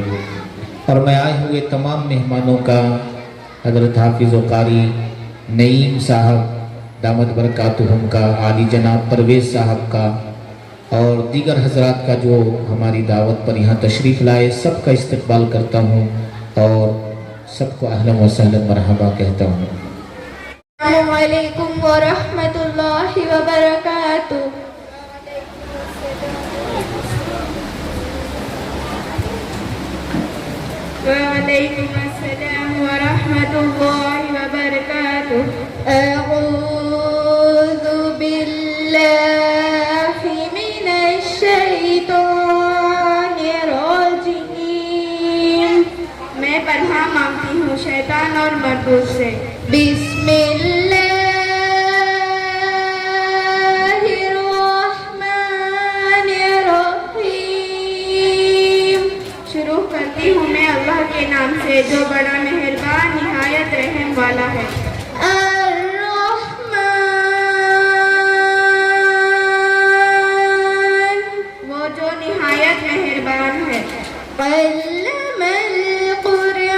اور میں آئے ہوئے تمام مہمانوں کا حضرت حافظ و قاری نعیم صاحب دامت برکاتہم کا, عالی جناب پرویز صاحب کا اور دیگر حضرات کا جو ہماری دعوت پر یہاں تشریف لائے, سب کا استقبال کرتا ہوں اور سب کو اہلا و سہلا مرحبا کہتا ہوں. السلام علیکم ورحمۃ اللہ وبرکاتہ. وعلیکم السلام ورحمۃ اللہ وبرکاتہ. اعوذ باللہ من الشیطان الرجیم. میں پناہ مانگتی ہوں شیطان اور مردود سے. بسم اللہ الرحمن الرحیم. شروع کرتی ہوں میں اللہ کے نام سے جو بڑا مہربان نہایت رحم والا ہے. الرحمن وہ جو نہایت مہربان ہے. علم القرآن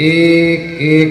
1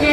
6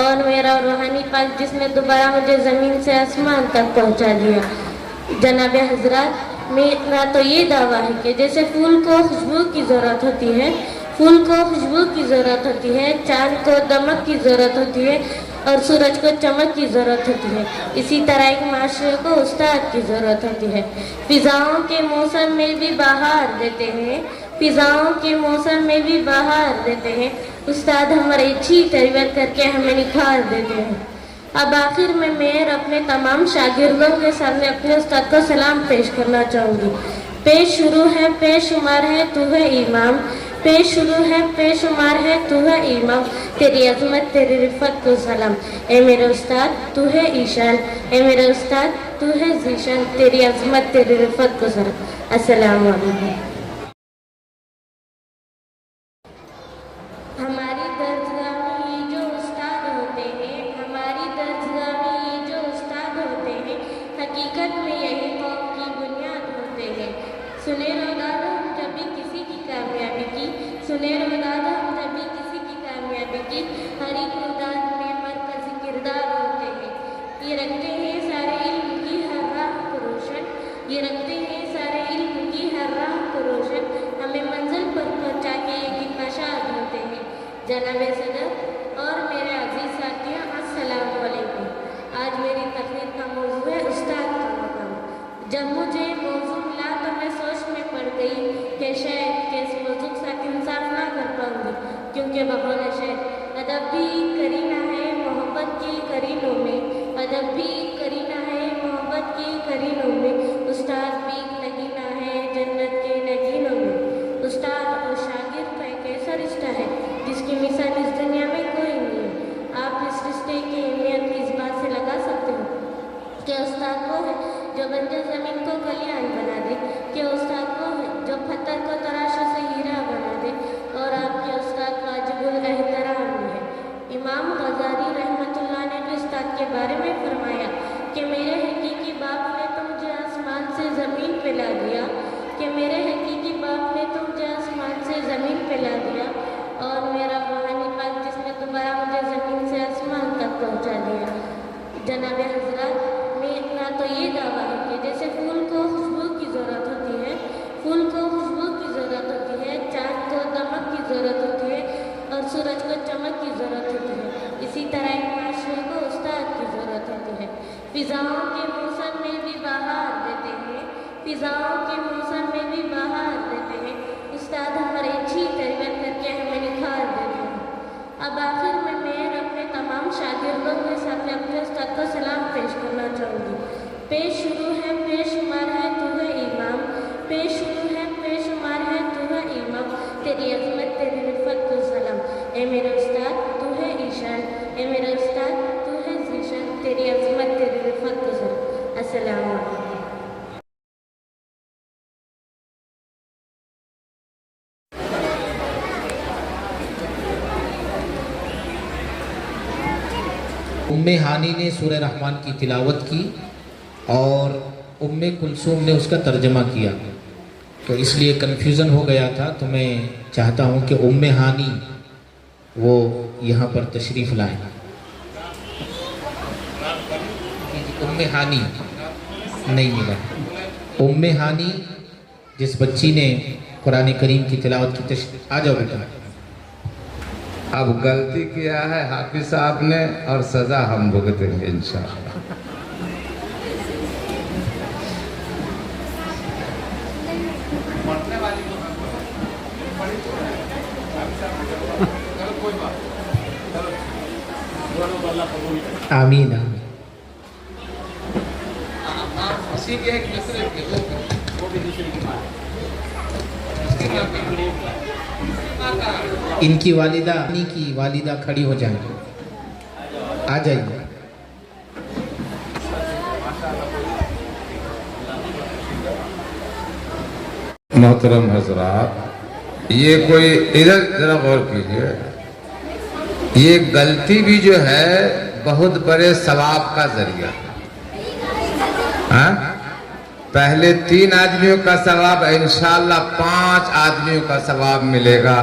اور میرا روحانی پاک جس نے دوبارہ مجھے زمین سے آسمان تک پہنچا دیا۔ جناب حضرات، میرا تو یہ دعویٰ ہے کہ جیسے پھول کو خوشبو کی ضرورت ہوتی ہے، پھول کو خوشبو کی ضرورت ہوتی ہے، چاند کو دمک کی ضرورت ہوتی ہے اور سورج کو چمک کی ضرورت ہوتی ہے، اسی طرح ایک معاشرے کو استاد کی ضرورت ہوتی ہے۔ فضاؤں کے موسم میں بھی بہار دیتے ہیں، فضاؤں کے موسم میں بھی بہار دیتے ہیں، استاد ہماری اچھی تربیت کر کے ہمیں نکھار دیتے ہیں۔ اب آخر میں اپنے تمام شاگردوں کے سامنے اپنے استاد کو سلام پیش کرنا چاہوں گی۔ پیش شروع ہے، پیش شمار ہے، تو ہے امام، پیش شروع ہے، پیش شمار ہے، تو ہے امام، تیری عظمت تیری رفت کو سلام۔ اے میرے استاد تو ہے ایشان، اے میرے استاد تو ہے ذیشان، تیری عظمت تیری رفت کو سلام۔ السلام علیکم۔ ہماری درسگاہ میں یہ جو استاد ہوتے ہیں، ہماری درسگاہ میں یہ جو استاد ہوتے ہیں، حقیقت میں یہی قوم کی بنیاد ہوتے ہیں۔ سنے رو دادا ہم جب بھی کسی کی کامیابی کی، سنے رو دادا ہم جب بھی کسی کی کامیابی کی، ہر ایک امداد میں مرکزی کردار ہوتے ہیں۔ یہ رکھتے ہیں سارے علم کی ہر راہ کو روشن، یہ رکھتے ہیں سارے علم کی ہر راہ کو روشن، ہمیں منزل پر پہنچا کے ایک نشاد ہوتے ہیں۔ جناب صدر اور میرے عزیز ساتھیوں، السلام علیکم۔ آج میری تقریر کا موضوع ہے استاد کا مقام۔ جب مجھے موضوع ملا تو میں سوچ میں پڑ گئی کہ شاید کہ اس موضوع کے ساتھ انصاف نہ کر پاؤں گی، کیونکہ بقول شاید ادب بھی کرینہ ہے محبت کی کرینوں میں، ادب بھی کرینہ ہے محبت کی کرینوں میں، استاد بھی نگینہ ہے جنت کے نگینوں میں۔ استاد اور شاگرد کا ایک ایسا رشتہ ہے جس کی مثال اس دنیا میں کوئی نہیں ہے۔ آپ اس رشتے کی اہمیت اس بات سے لگا سکتے ہو کہ استاد وہ ہے جو بنجر زمین کو کلیان بنا دے، کہ استاد وہ ہے جو پتھر کو تراشوں سے ہیرا بنا دے، اور آپ کے استاد واجب الاحترام بھی ہے۔ امام غزالی رحمۃ اللہ نے بھی استاد کے بارے میں فرمایا کہ میرے حقیقی باپ نے تو مجھے آسمان سے زمین پہ لا دیا، کہ میرے حقیقی باپ نے تو مجھے آسمان سے زمین پہ لا دیا، اور میرا روحانی پاک جس نے دوبارہ مجھے زمین سے آسمان تک پہنچا دیا۔ جناب حضرات، میرا تو یہ دعویٰ ہے کہ جیسے پھول کو خوشبو کی ضرورت ہوتی ہے، پھول کو خوشبو کی ضرورت ہوتی ہے، چاند کو دمک کی ضرورت ہوتی ہے اور سورج کو چمک کی ضرورت ہوتی ہے، اسی طرح ایک معاشرے کو استاد کی ضرورت ہوتی ہے۔ فضاؤں کے موسم میں بھی بہار دیتے ہیں، فضاؤں کے موسم میں بھی بہار دیتے ہیں، استاد ہماری اچھی تربیت کر کے ہمیں نکھار دیتے ہیں۔ اب آخر میں اپنے تمام شاگردوں کے سامنے اپنے استاد کو سلام پیش کرنا چاہوں گی۔ پیش شروع ہے، پیش شمار ہے، تو ہے امام، پیش شروع ہے، پیش شمار ہے، تو ہے امام، تیری عظمت تیری رفت کو سلام۔ اے میرے استاد تو ہے ایشان، اے میرے استاد تو ہے ذیشان، تیری عظمت تیری رفت کو سلام۔ السلام علیکم۔ ام ہانی نے سورہ رحمان کی تلاوت کی اور ام کلثوم نے اس کا ترجمہ کیا، تو اس لیے کنفیوژن ہو گیا تھا، تو میں چاہتا ہوں کہ ام ہانی وہ یہاں پر تشریف لائیں۔ ام ہانی نہیں ملا، ام ہانی جس بچی نے قرآن کریم کی تلاوت کی تشریف، آ جاؤ بیٹا۔ اب غلطی کیا ہے حافظ صاحب نے اور سزا ہم بھگتیں گے انشاءاللہ۔ آمین۔ ان کی والدہ کھڑی ہو جائیں، آ جائیے۔ محترم حضرات، یہ کوئی ادھر ذرا غور کیجئے، یہ غلطی بھی جو ہے بہت بڑے ثواب کا ذریعہ، پہلے 3 آدمیوں کا ثواب، انشاءاللہ 5 آدمیوں کا ثواب ملے گا،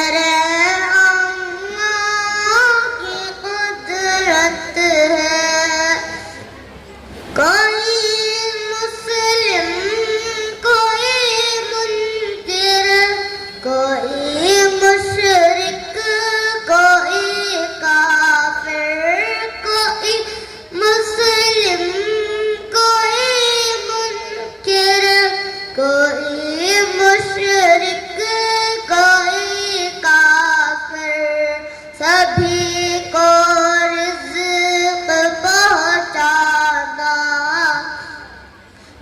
میرے اللہ کی قدرت ہے. کوئی مسلم کوئی منکر کوئی مشرک کوئی کافر کوئی مسلم کوئی منکر کوئی مشرک کوئی کافر سبھی کو رزق پہنچانا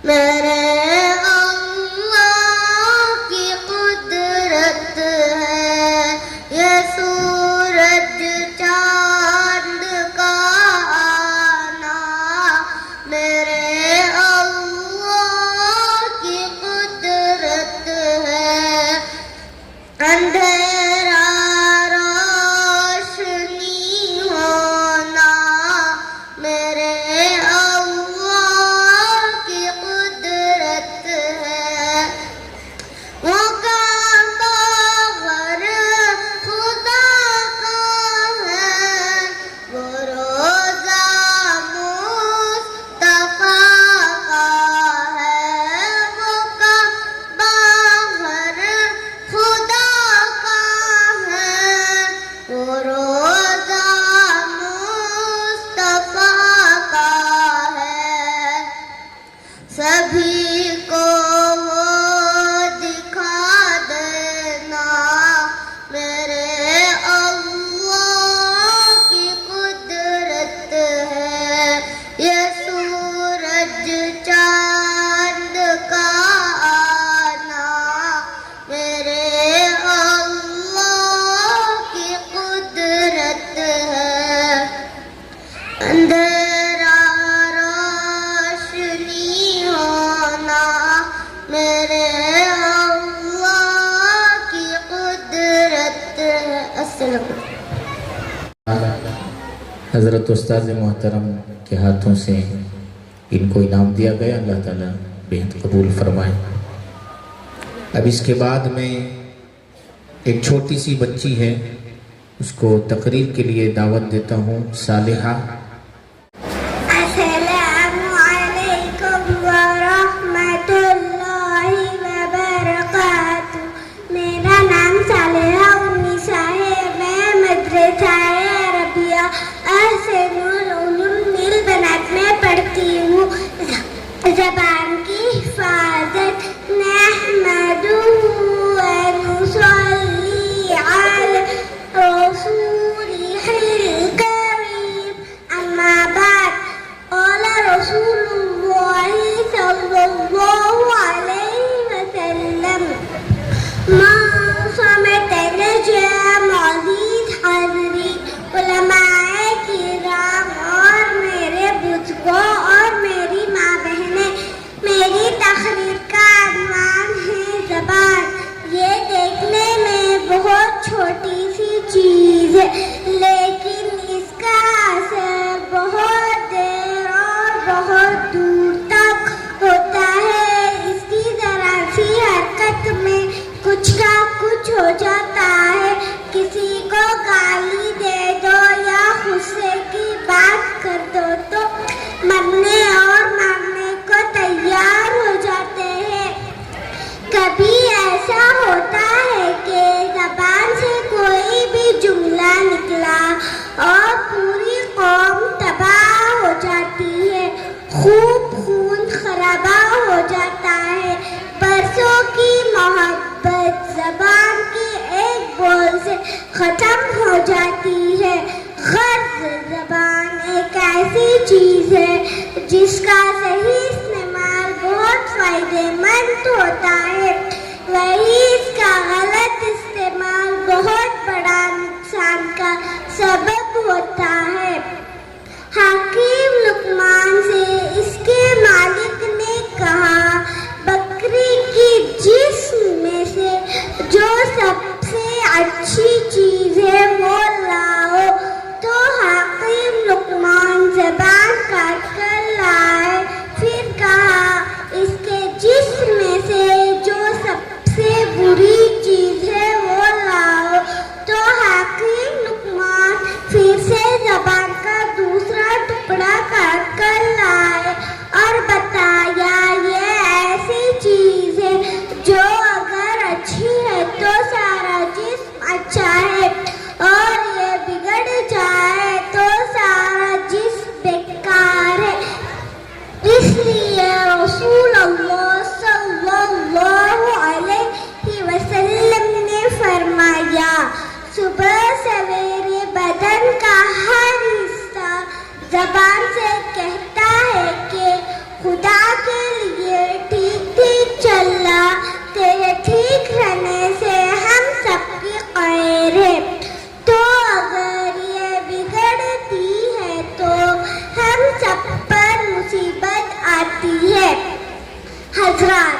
میرے اللہ کی قدرت ہے. یہ سورج چاند کا آنا میرے اللہ کی قدرت ہے. اندھیرا روشنی ہونا میرے اللہ کی قدرت ہے. وہ کعبہ غر خدا کا ہے وہ روزہ مصطفیٰ کا ہے. وہ کعبہ غر خدا کا ہے وہ روزہ مصطفیٰ کا ہے. سبھی کو وہ دکھا دینا میرے اللہ کی قدرت ہے. یہ سورج چاند کا آنا میرے اللہ کی قدرت ہے. اندھیرا روشنی ہونا میرے اللہ کی قدرت ہے. السلام علیکم. حضرت استاد محترم کے ہاتھوں سے ان کو انعام دیا گیا. اللہ تعالیٰ بہت قبول فرمائے. اب اس کے بعد میں ایک چھوٹی سی بچی ہے اس کو تقریر کے لیے دعوت دیتا ہوں. صالحہ. السلام علیکم ورحمۃ اللہ وبرکاتہ. میرا نام صالحہ النساء ہے. میں مدرسہ عربیہ احسن العلوم نیل بنات میں پڑھتی ہوں. زبان کی حفاظت نحمدہ ونصلی علی رسولہ الکریم. اما بعد قال رسول اللہ صلی اللہ علیہ وسلم من صمت نجا. معزز حاضرین علماء کرام اور میرے بزرگوں اور میری ماں بہنیں، میری تقریر کا عنوان ہے زبان. یہ دیکھنے میں بہت چھوٹی سی چیز ہے لیکن اس کا اثر بہت دیر اور بہت دور تک ہوتا ہے. اس کی ذرا سی حرکت میں کچھ کا کچھ ہو جاتا ہے. کسی کو گالی دے دو یا غصے کی بات کر دو تو مرنے اور مارنے کو تیار ہو جاتے ہیں. کبھی ایسا ہوتا ہے کہ زبان سے کوئی بھی جملہ نکلا اور پوری قوم تباہ ہو جاتی ہے. خوب خون خرابہ ہو جاتا ہے. برسوں کی محبت زبان کے ایک بول سے ختم ہو جاتی ہے. غرض زبان ایک ایسی چیز ہے جس کا صحیح استعمال بہت فائدے مند ہوتا ہے، وہی اس کا غلط استعمال بہت بڑا نقصان کا سبب ہوتا ہے. حکیم لقمان سے اس کے مالک نے کہا بکری کی جسم میں سے جو سب سے اچھی چیز ہے وہ لاؤ. تو حکیم لقمان زبان کاٹ کر لائے. پھر کہا اس کے جسم میں سے جو سب سے بری چیز ہے وہ لاؤ. زبان سے کہتا ہے کہ خدا کے لیے ٹھیک ٹھیک چلنا، تیرے ٹھیک رہنے سے ہم سب کی خیر ہے، تو اگر یہ بگڑتی ہے تو ہم سب پر مصیبت آتی ہے۔ حضرات،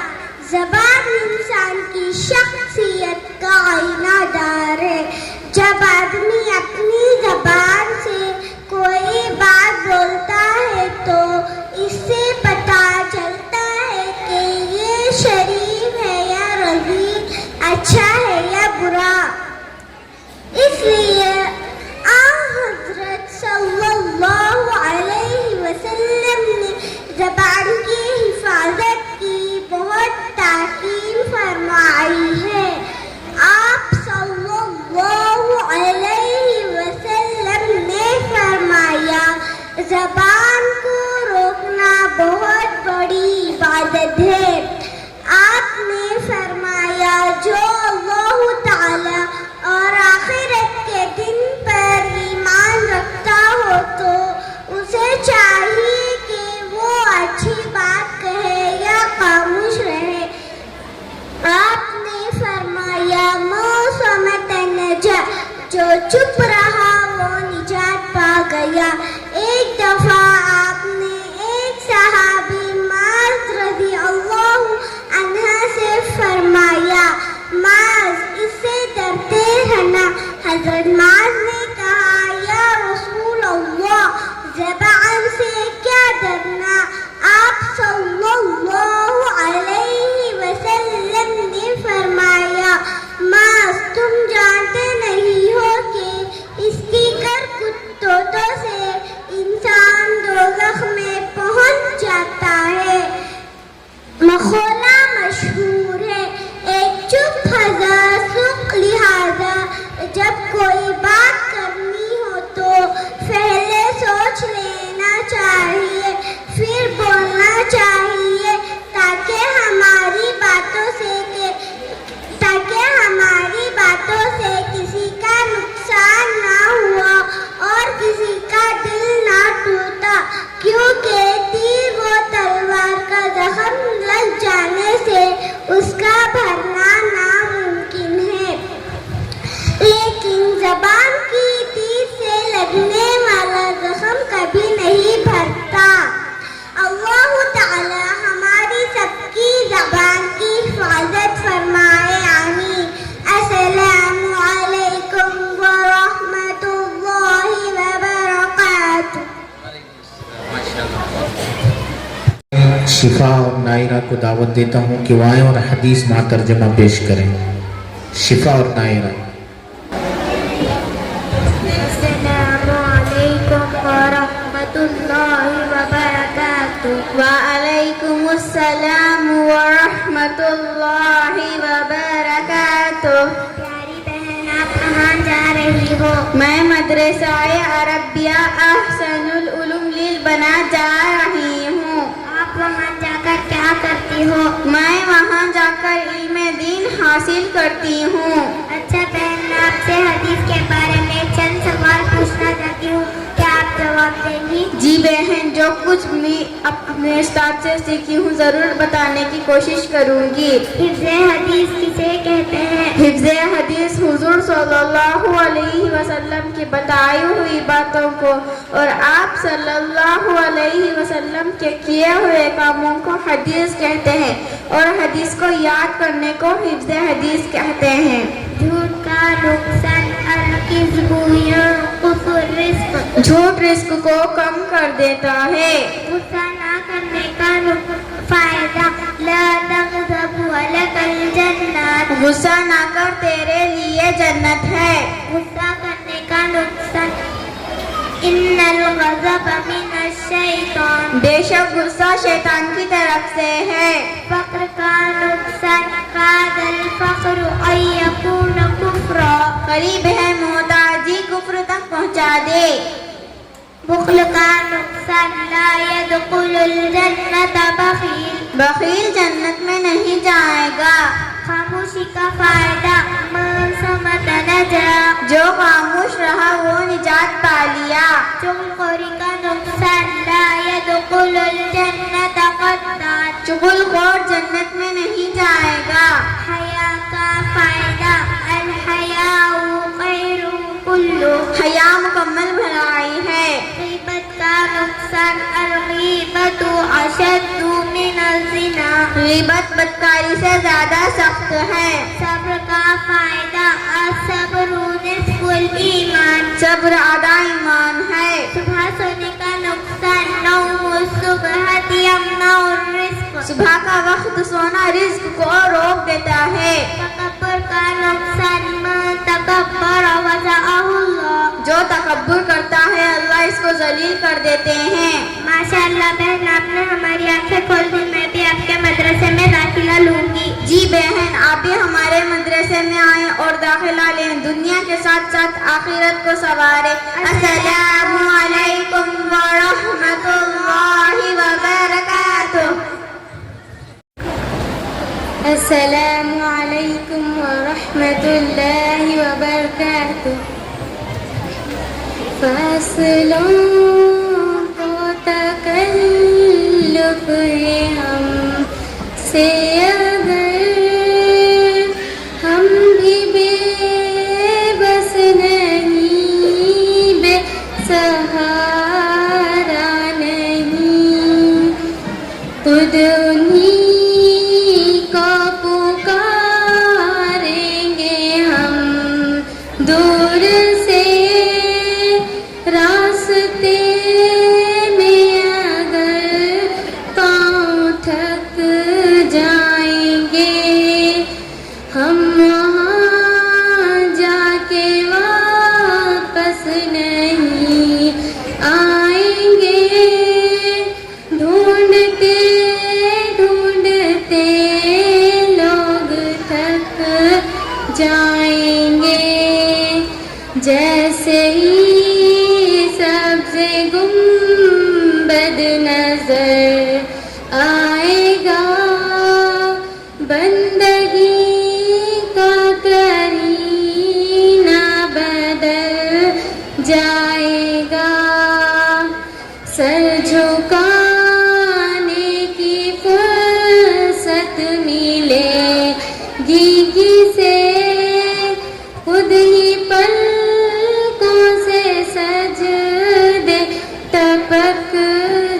زبان انسان کی شخصیت کا آئینہ دار ہے۔ جب آدمی اپنی زبان سے کوئی بات بولتا ہے تو اس سے پتہ چلتا ہے کہ یہ شریف ہے یا رذیل، اچھا ہے یا برا۔ اس لیے حضرت صلی اللہ علیہ وسلم نے زبان کی حفاظت کی بہت تاکید فرمائی ہے۔ آپ صلی اللہ علیہ وسلم نے فرمایا، زبان کو روکنا بہت بڑی عبادت ہے۔ آپ نے فرمایا، جو اللہ تعالی اور آخرت کے دن پر ایمان رکھتا ہو تو اسے چاہیے کہ وہ اچھی بات کہے یا خاموش رہے۔ آپ نے فرمایا، موسمت نجا، جو چپ رہا وہ نجات پا گیا۔ ایک دفعہ آپ نے ایک صحابی معاذ رضی اللہ عنہ سے فرمایا، معاذ، اس سے ڈرتے رہنا۔ حضرت معاذ نے کہا، یا رسول اللہ، زبان سے کیا ڈرنا؟ آپ صلی اللہ علیہ وسلم نے فرمایا، معاذ، تم جانتے نہیں ہو کہ اس کی کرتوتوں سے انسان دوزخ میں پہنچ جاتا ہے۔ مقولہ مشہور ہے، ایک چپ ہزار سکھ، لہذا جب کوئی بات کرنی ہو تو پہلے سوچ لینا چاہیے، پھر بولنا چاہیے، تاکہ ہماری باتوں سے کسی کا نقصان نہ ہوا اور کسی کا دل نہ ٹوٹا، کیونکہ تیر و تلوار کا زخم لگ جانے سے اس کا بھرنا ناممکن ہے، لیکن زبان کی تیر سے لگنے والا زخم کبھی نہیں بھرتا۔ اللہ تعالی ہماری سب کی زبان کی حفاظت فرمائے، آمین۔ السلام علیکم ورحمۃ اللہ وبرکاتہ۔ شفا اور نائرہ کو دعوت دیتا ہوں کہ وہ آئیں اور حدیث مع ترجمہ پیش کریں۔ شفا اور نائرہ۔ السلام علیکم ورحمۃ اللہ وبرکاتہ۔ وعلیکم السلام ورحمۃ اللہ وبرکاتہ۔ پیاری بہن، آپ کہاں جا رہی ہو؟ میں مدرسہ عربیہ احسن العلوم للبنات جا رہی ہوں۔ آپ وہاں جا کر کیا کرتی ہو؟ میں وہاں جا کر علم دین حاصل کرتی ہوں۔ اچھا بہن، میں آپ سے حدیث کے بارے میں چند سوال پوچھنا چاہتی ہوں، کیا آپ جواب دیں گی؟ جی بہن، جو کچھ میں اپنے استاد سے سیکھی ہوں ضرور بتانے کی کوشش کروں گی۔ حفظ حدیث کسے کہتے ہیں؟ حفظ حدیث حضور صلی اللہ علیہ وسلم کی بتائی ہوئی باتوں کو اور آپ صلی اللہ علیہ وسلم کے کیے ہوئے کاموں کو حدیث کہتے ہیں، اور حدیث کو یاد کرنے کو حفظ حدیث کہتے ہیں۔ جھوٹ کا نقصان، الکذب ينقص الرزق، جھوٹ رزق کو کم کر دیتا ہے۔ غصہ نہ کرنے کا فائدہ، لا تغضب ولک الجنت، غصہ نہ کر، تیرے لیے جنت ہے۔ غصہ کرنے کا نقصان، ان الغضب من الشیطان، بے شک غصہ شیطان کی طرف سے ہے۔ فقر کا نقصان، کاد الفقر ان یکون کفرا، قریب ہے محتاجی کفر تک پہنچا دے۔ بخل کا نقصان، لا يدخل الجنت بخیل، بخیل جنت میں نہیں جائے گا۔ خاموشی کا فائدہ، من صمت نجا جو خاموش رہا وہ نجات پا لیا چغل خوری کا نقصان لا يدخل الجنت قطعا چغل خور جنت میں نہیں جائے گا حیا کا فائدہ الحیاء خیر کلو حیا مکمل بھلائی ہے غیبت کا نقصان الغیبت اشد من الزنا غیبت بدکاری سے زیادہ سخت ہے صبر کا فائدہ الصبر نصف الایمان صبر آدھا ایمان ہے صبح سونے کا نقصان نوم الصبح یمنع الرزق صبح کا وقت سونا رزق کو روک دیتا ہے تکبر کا نقصان من تکبر وضعہ اللہ جو تکبر کرتا ہے اللہ اس کو ذلیل کر دیتے ہیں ماشاءاللہ بہن آپ نے ہماری آنکھیں کھول دی میں بھی آپ کے مدرسے میں داخلہ لوں گی جی بہن آپ بھی ہمارے مدرسے میں آئیں اور داخلہ لیں دنیا کے ساتھ ساتھ آخرت کو سنواریں السلام علیکم ورحمۃ اللہ وبرکاتہ السلام علیکم ورحمۃ اللہ وبرکاتہ فاصلوں کو تکلف ہے ہم سے اگر ہم بھی بے بس نہیں بے سہارا نہیں خود انہیں کو پکاریں گے ہم دور سے راستے میں اگر پاؤں تھک جائیں گے ہم وہاں جا کے واپس نہیں آئیں گے ڈھونڈتے ڈھونڈتے لوگ تھک جائیں گے جیسے ہی سبز گنبد نظر آئے گا بندگی کا کرینہ بدل جائے گا سر جھکانے کی فرصت ملے گی کسے خود ہی پلکوں سے سجدے ٹپک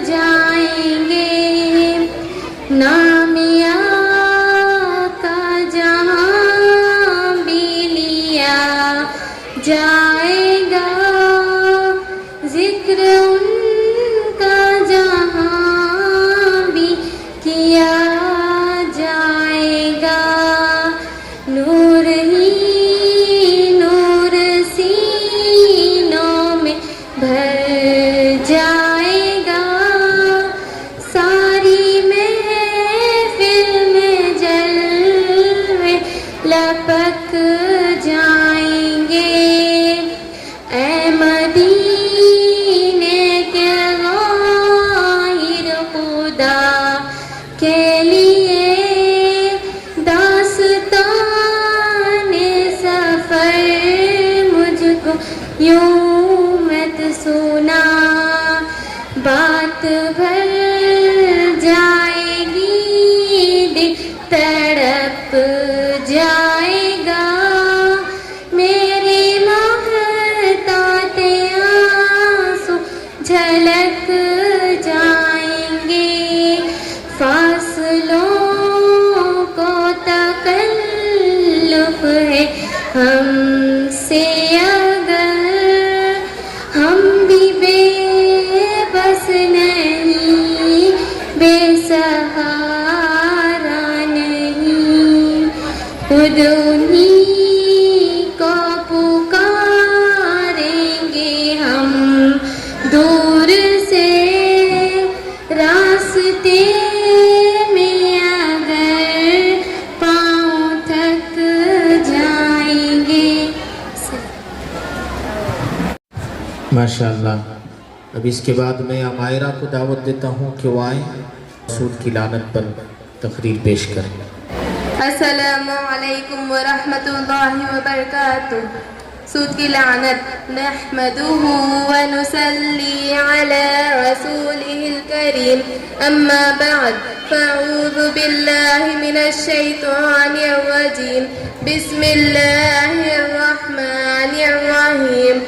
جائیں گے نام آقا جہاں بھی لیا جائے گا ذکر ان کا جہاں بھی کیا جائے گا نور ہی نور سینوں میں بھر جائے گا ساری محفل میں جلوے لپک جائیں گے اے مدینے کے غاہر خدا کے لیے داستان سفر مجھ کو یوں مت سنا بات بھر جائے گی دل تڑپ جائے گا میرے محتاط آنسو جھلک جائیں گے فاصلوں کو تکلف ہے ہم سے اگر ہم بھی بے بس نہیں بے سہارا نہیں خود انہیں کو پکاریں گے ہم دور سے راستے میں اگر پاؤں تھک جائیں گے ماشاءاللہ اب اس کے بعد میں عمائرہ کو دعوت دیتا ہوں کہ وہ آئیں سود کی لعنت پر تقریر پیش کریں السلام علیکم ورحمۃ اللہ وبرکاتہ. سود کی لعنت. نحمده ونصلي على رسوله الكريم. اما بعد فاعوذ بالله من الشیطان الرجیم. بسم الله الرحمن الرحیم.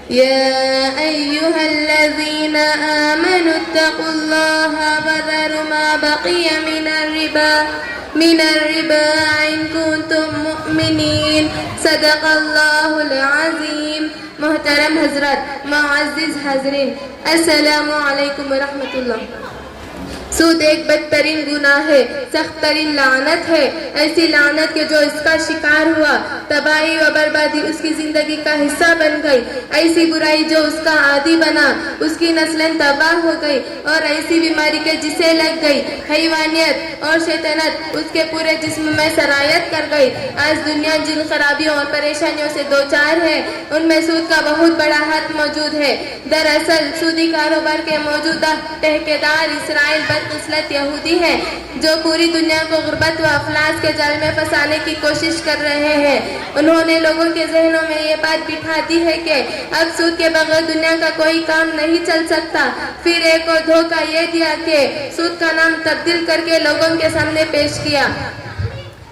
يا أيها الذين آمنوا اتقوا الله وذروا ما بقي من الربا إن كنتم مؤمنين. صدق الله العظيم. محترم حضرات، معزز حاضرین، السلام علیکم ورحمۃ اللہ. سود ایک بدترین گناہ ہے، سخت ترین لعنت ہے. ایسی لعنت کہ جو اس کا شکار ہوا تباہی و بربادی اس کی زندگی کا حصہ بن گئی. ایسی برائی جو اس کا عادی بنا اس کی نسلیں تباہ ہو گئی. اور ایسی بیماری کے جسے لگ گئی حیوانیت اور شیطنت اس کے پورے جسم میں سرایت کر گئی. آج دنیا جن خرابیوں اور پریشانیوں سے دوچار ہے ان میں سود کا بہت بڑا ہاتھ موجود ہے. دراصل سودی کاروبار کے موجودہ ٹھیکیدار اسرائیل بدقسمت یہودی ہے جو پوری دنیا کو غربت و افلاس کے جال میں پھنسانے کی کوشش کر رہے ہیں. انہوں نے لوگوں کے ذہنوں میں یہ بات بٹھا دی ہے کہ اب سود کے بغیر دنیا کا کوئی کام نہیں چل سکتا. پھر ایک اور دھوکہ یہ دیا کہ سود کا نام تبدیل کر کے لوگوں کے سامنے پیش کیا.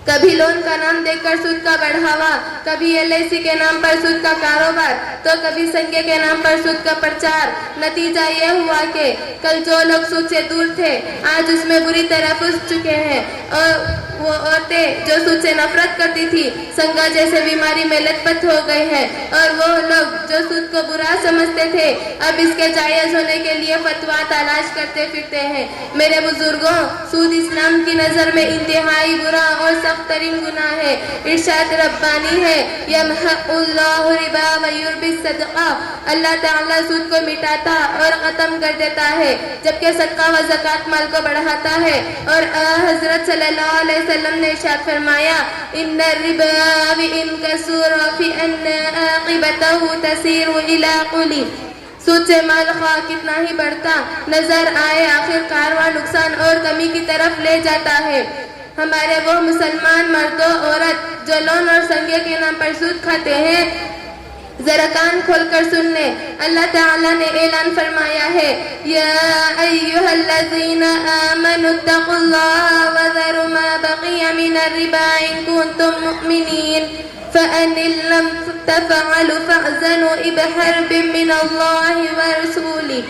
کبھی لون کا نام دیکھ کر سود کا بڑھاوا، کبھی LIC کے نام پر سود کا کاروبار، تو کبھی سنگے کے نام پر سود کا پرچار. نتیجہ یہ ہوا کہ کل جو لوگ سود سے دور تھے آج اس میں بری طرح پھنس چکے ہیں. اور وہ عورتیں جو سود سے نفرت کرتی تھی سنگا جیسے بیماری میں لت پت ہو گئے ہیں. اور وہ لوگ جو سود کو برا سمجھتے تھے اب اس کے جائز ہونے کے لیے فتویٰ تلاش کرتے پھرتے ہیں. میرے بزرگوں، سود اسلام کی نظر میں انتہائی برا اور سخت ترین گناہ ہے. ارشاد ربانی ہے یمحق اللہ ربا ویربی الصدقہ. اللہ تعالیٰ سود کو مٹاتا اور ختم کر دیتا ہے جبکہ صدقہ و زکوٰۃ مال کو بڑھاتا ہے. اور حضرت صلی اللہ علیہ وسلم نے ارشاد فرمایا ان الربا وان کثر فان عاقبته تسیر الی قلی. سود سے مال خواہ کتنا ہی بڑھتا نظر آئے آخر کار وہ نقصان اور کمی کی طرف لے جاتا ہے. ہمارے وہ مسلمان مرد و عورت جو لون اور سنگے کے نام پر سود کھاتے ہیں ذرا کان کھول کر سن لیں. اللہ تعالیٰ نے اعلان فرمایا ہے یا ایھا الذین آمنوا اتقوا اللہ وذروا ما بقی من الربا ان کنتم مؤمنین فإن لم تفعلوا فأذنوا بحرب من اللہ ورسولہ.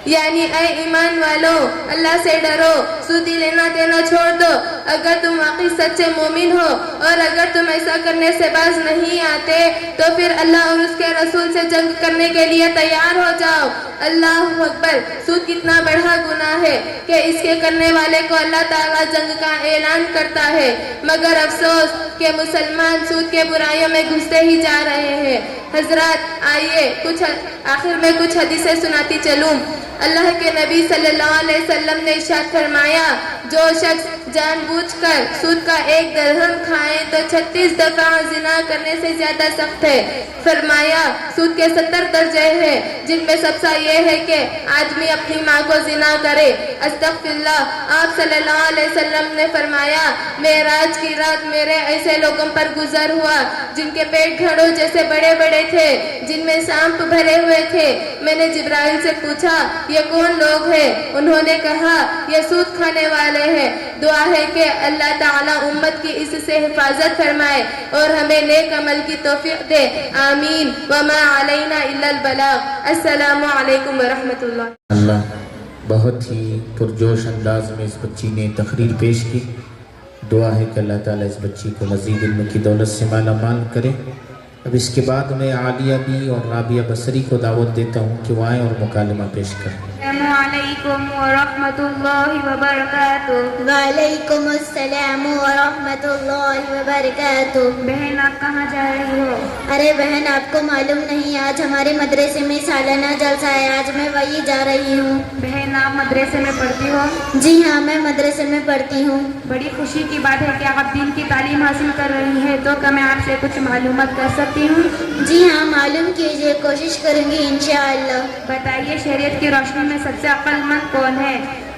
یعنی اے ایمان والو، اللہ سے ڈرو، سودی لینا دینا چھوڑ دو. اگر تم واقعی سچے مومن ہو اور اگر تم ایسا کرنے سے باز نہیں آتے تو پھر اللہ اور اس کے رسول سے جنگ کرنے کے لیے تیار ہو جاؤ. اللہ اکبر. سود کتنا بڑا گناہ ہے کہ اس کے کرنے والے کو اللہ تعالیٰ جنگ کا اعلان کرتا ہے. مگر افسوس کہ مسلمان سود کے برائیوں میں گھستے ہی جا رہے ہیں. حضرات آئیے آخر میں کچھ حدیثیں سناتی چلوں. اللہ کے نبی صلی اللہ علیہ وسلم نے ارشاد فرمایا جو شخص جان بوجھ کر سود کا 1 درہم کھائے تو 36 دفعہ زنا کرنے سے زیادہ سخت ہے. فرمایا سود کے 70 درجے ہیں جن میں سب سے یہ ہے کہ آدمی اپنی ماں کو زنا کرے. استغفر اللہ. آپ صلی اللہ علیہ وسلم نے فرمایا معراج کی رات میرے ایسے لوگوں پر گزر ہوا جن کے پیٹ گھڑوں جیسے بڑے بڑے تھے، جن میں سانپ بھرے ہوئے تھے. میں نے جبرائیل سے پوچھا یہ کون لوگ ہیں؟ انہوں نے کہا یہ سود کھانے والے ہیں. دعا ہے کہ اللہ تعالیٰ امت کی اس سے حفاظت فرمائے اور ہمیں نیک عمل کی توفیق دے. آمین. وما علینا الا البلاغ. السلام علیکم ورحمۃ اللہ. اللہ بہت ہی پرجوش انداز میں اس بچی نے تقریر پیش کی. دعا ہے کہ اللہ تعالیٰ اس بچی کو مزید علم کی دولت سے مالا مال کرے. اب اس کے بعد میں عالیہ بھی اور رابعہ بصری کو دعوت دیتا ہوں کہ وہ آئیں اور مکالمہ پیش کریں. السلام علیکم ورحمۃ اللہ وبرکاتہ. وعلیکم السلام ورحمۃ اللہ وبرکاتہ. بہن آپ کہاں جا رہی ہو؟ ارے بہن آپ کو معلوم نہیں آج ہمارے مدرسے میں سالانہ جلسہ ہے، آج میں وہی جا رہی ہوں. بہن آپ مدرسے میں پڑھتی ہو؟ جی ہاں میں مدرسے میں پڑھتی ہوں. بڑی خوشی کی بات ہے کہ آپ دین کی تعلیم حاصل کر رہی ہیں، تو کیا میں آپ سے کچھ معلومات کر سکتی ہوں؟ جی ہاں معلوم کیجیے، کوشش کروں گی انشاءاللہ. بتائیے شریعت کی روشنی میں سب سے عقل مند کون ہے؟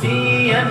CM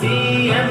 CM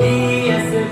BS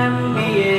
MBA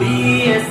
BS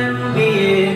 MBA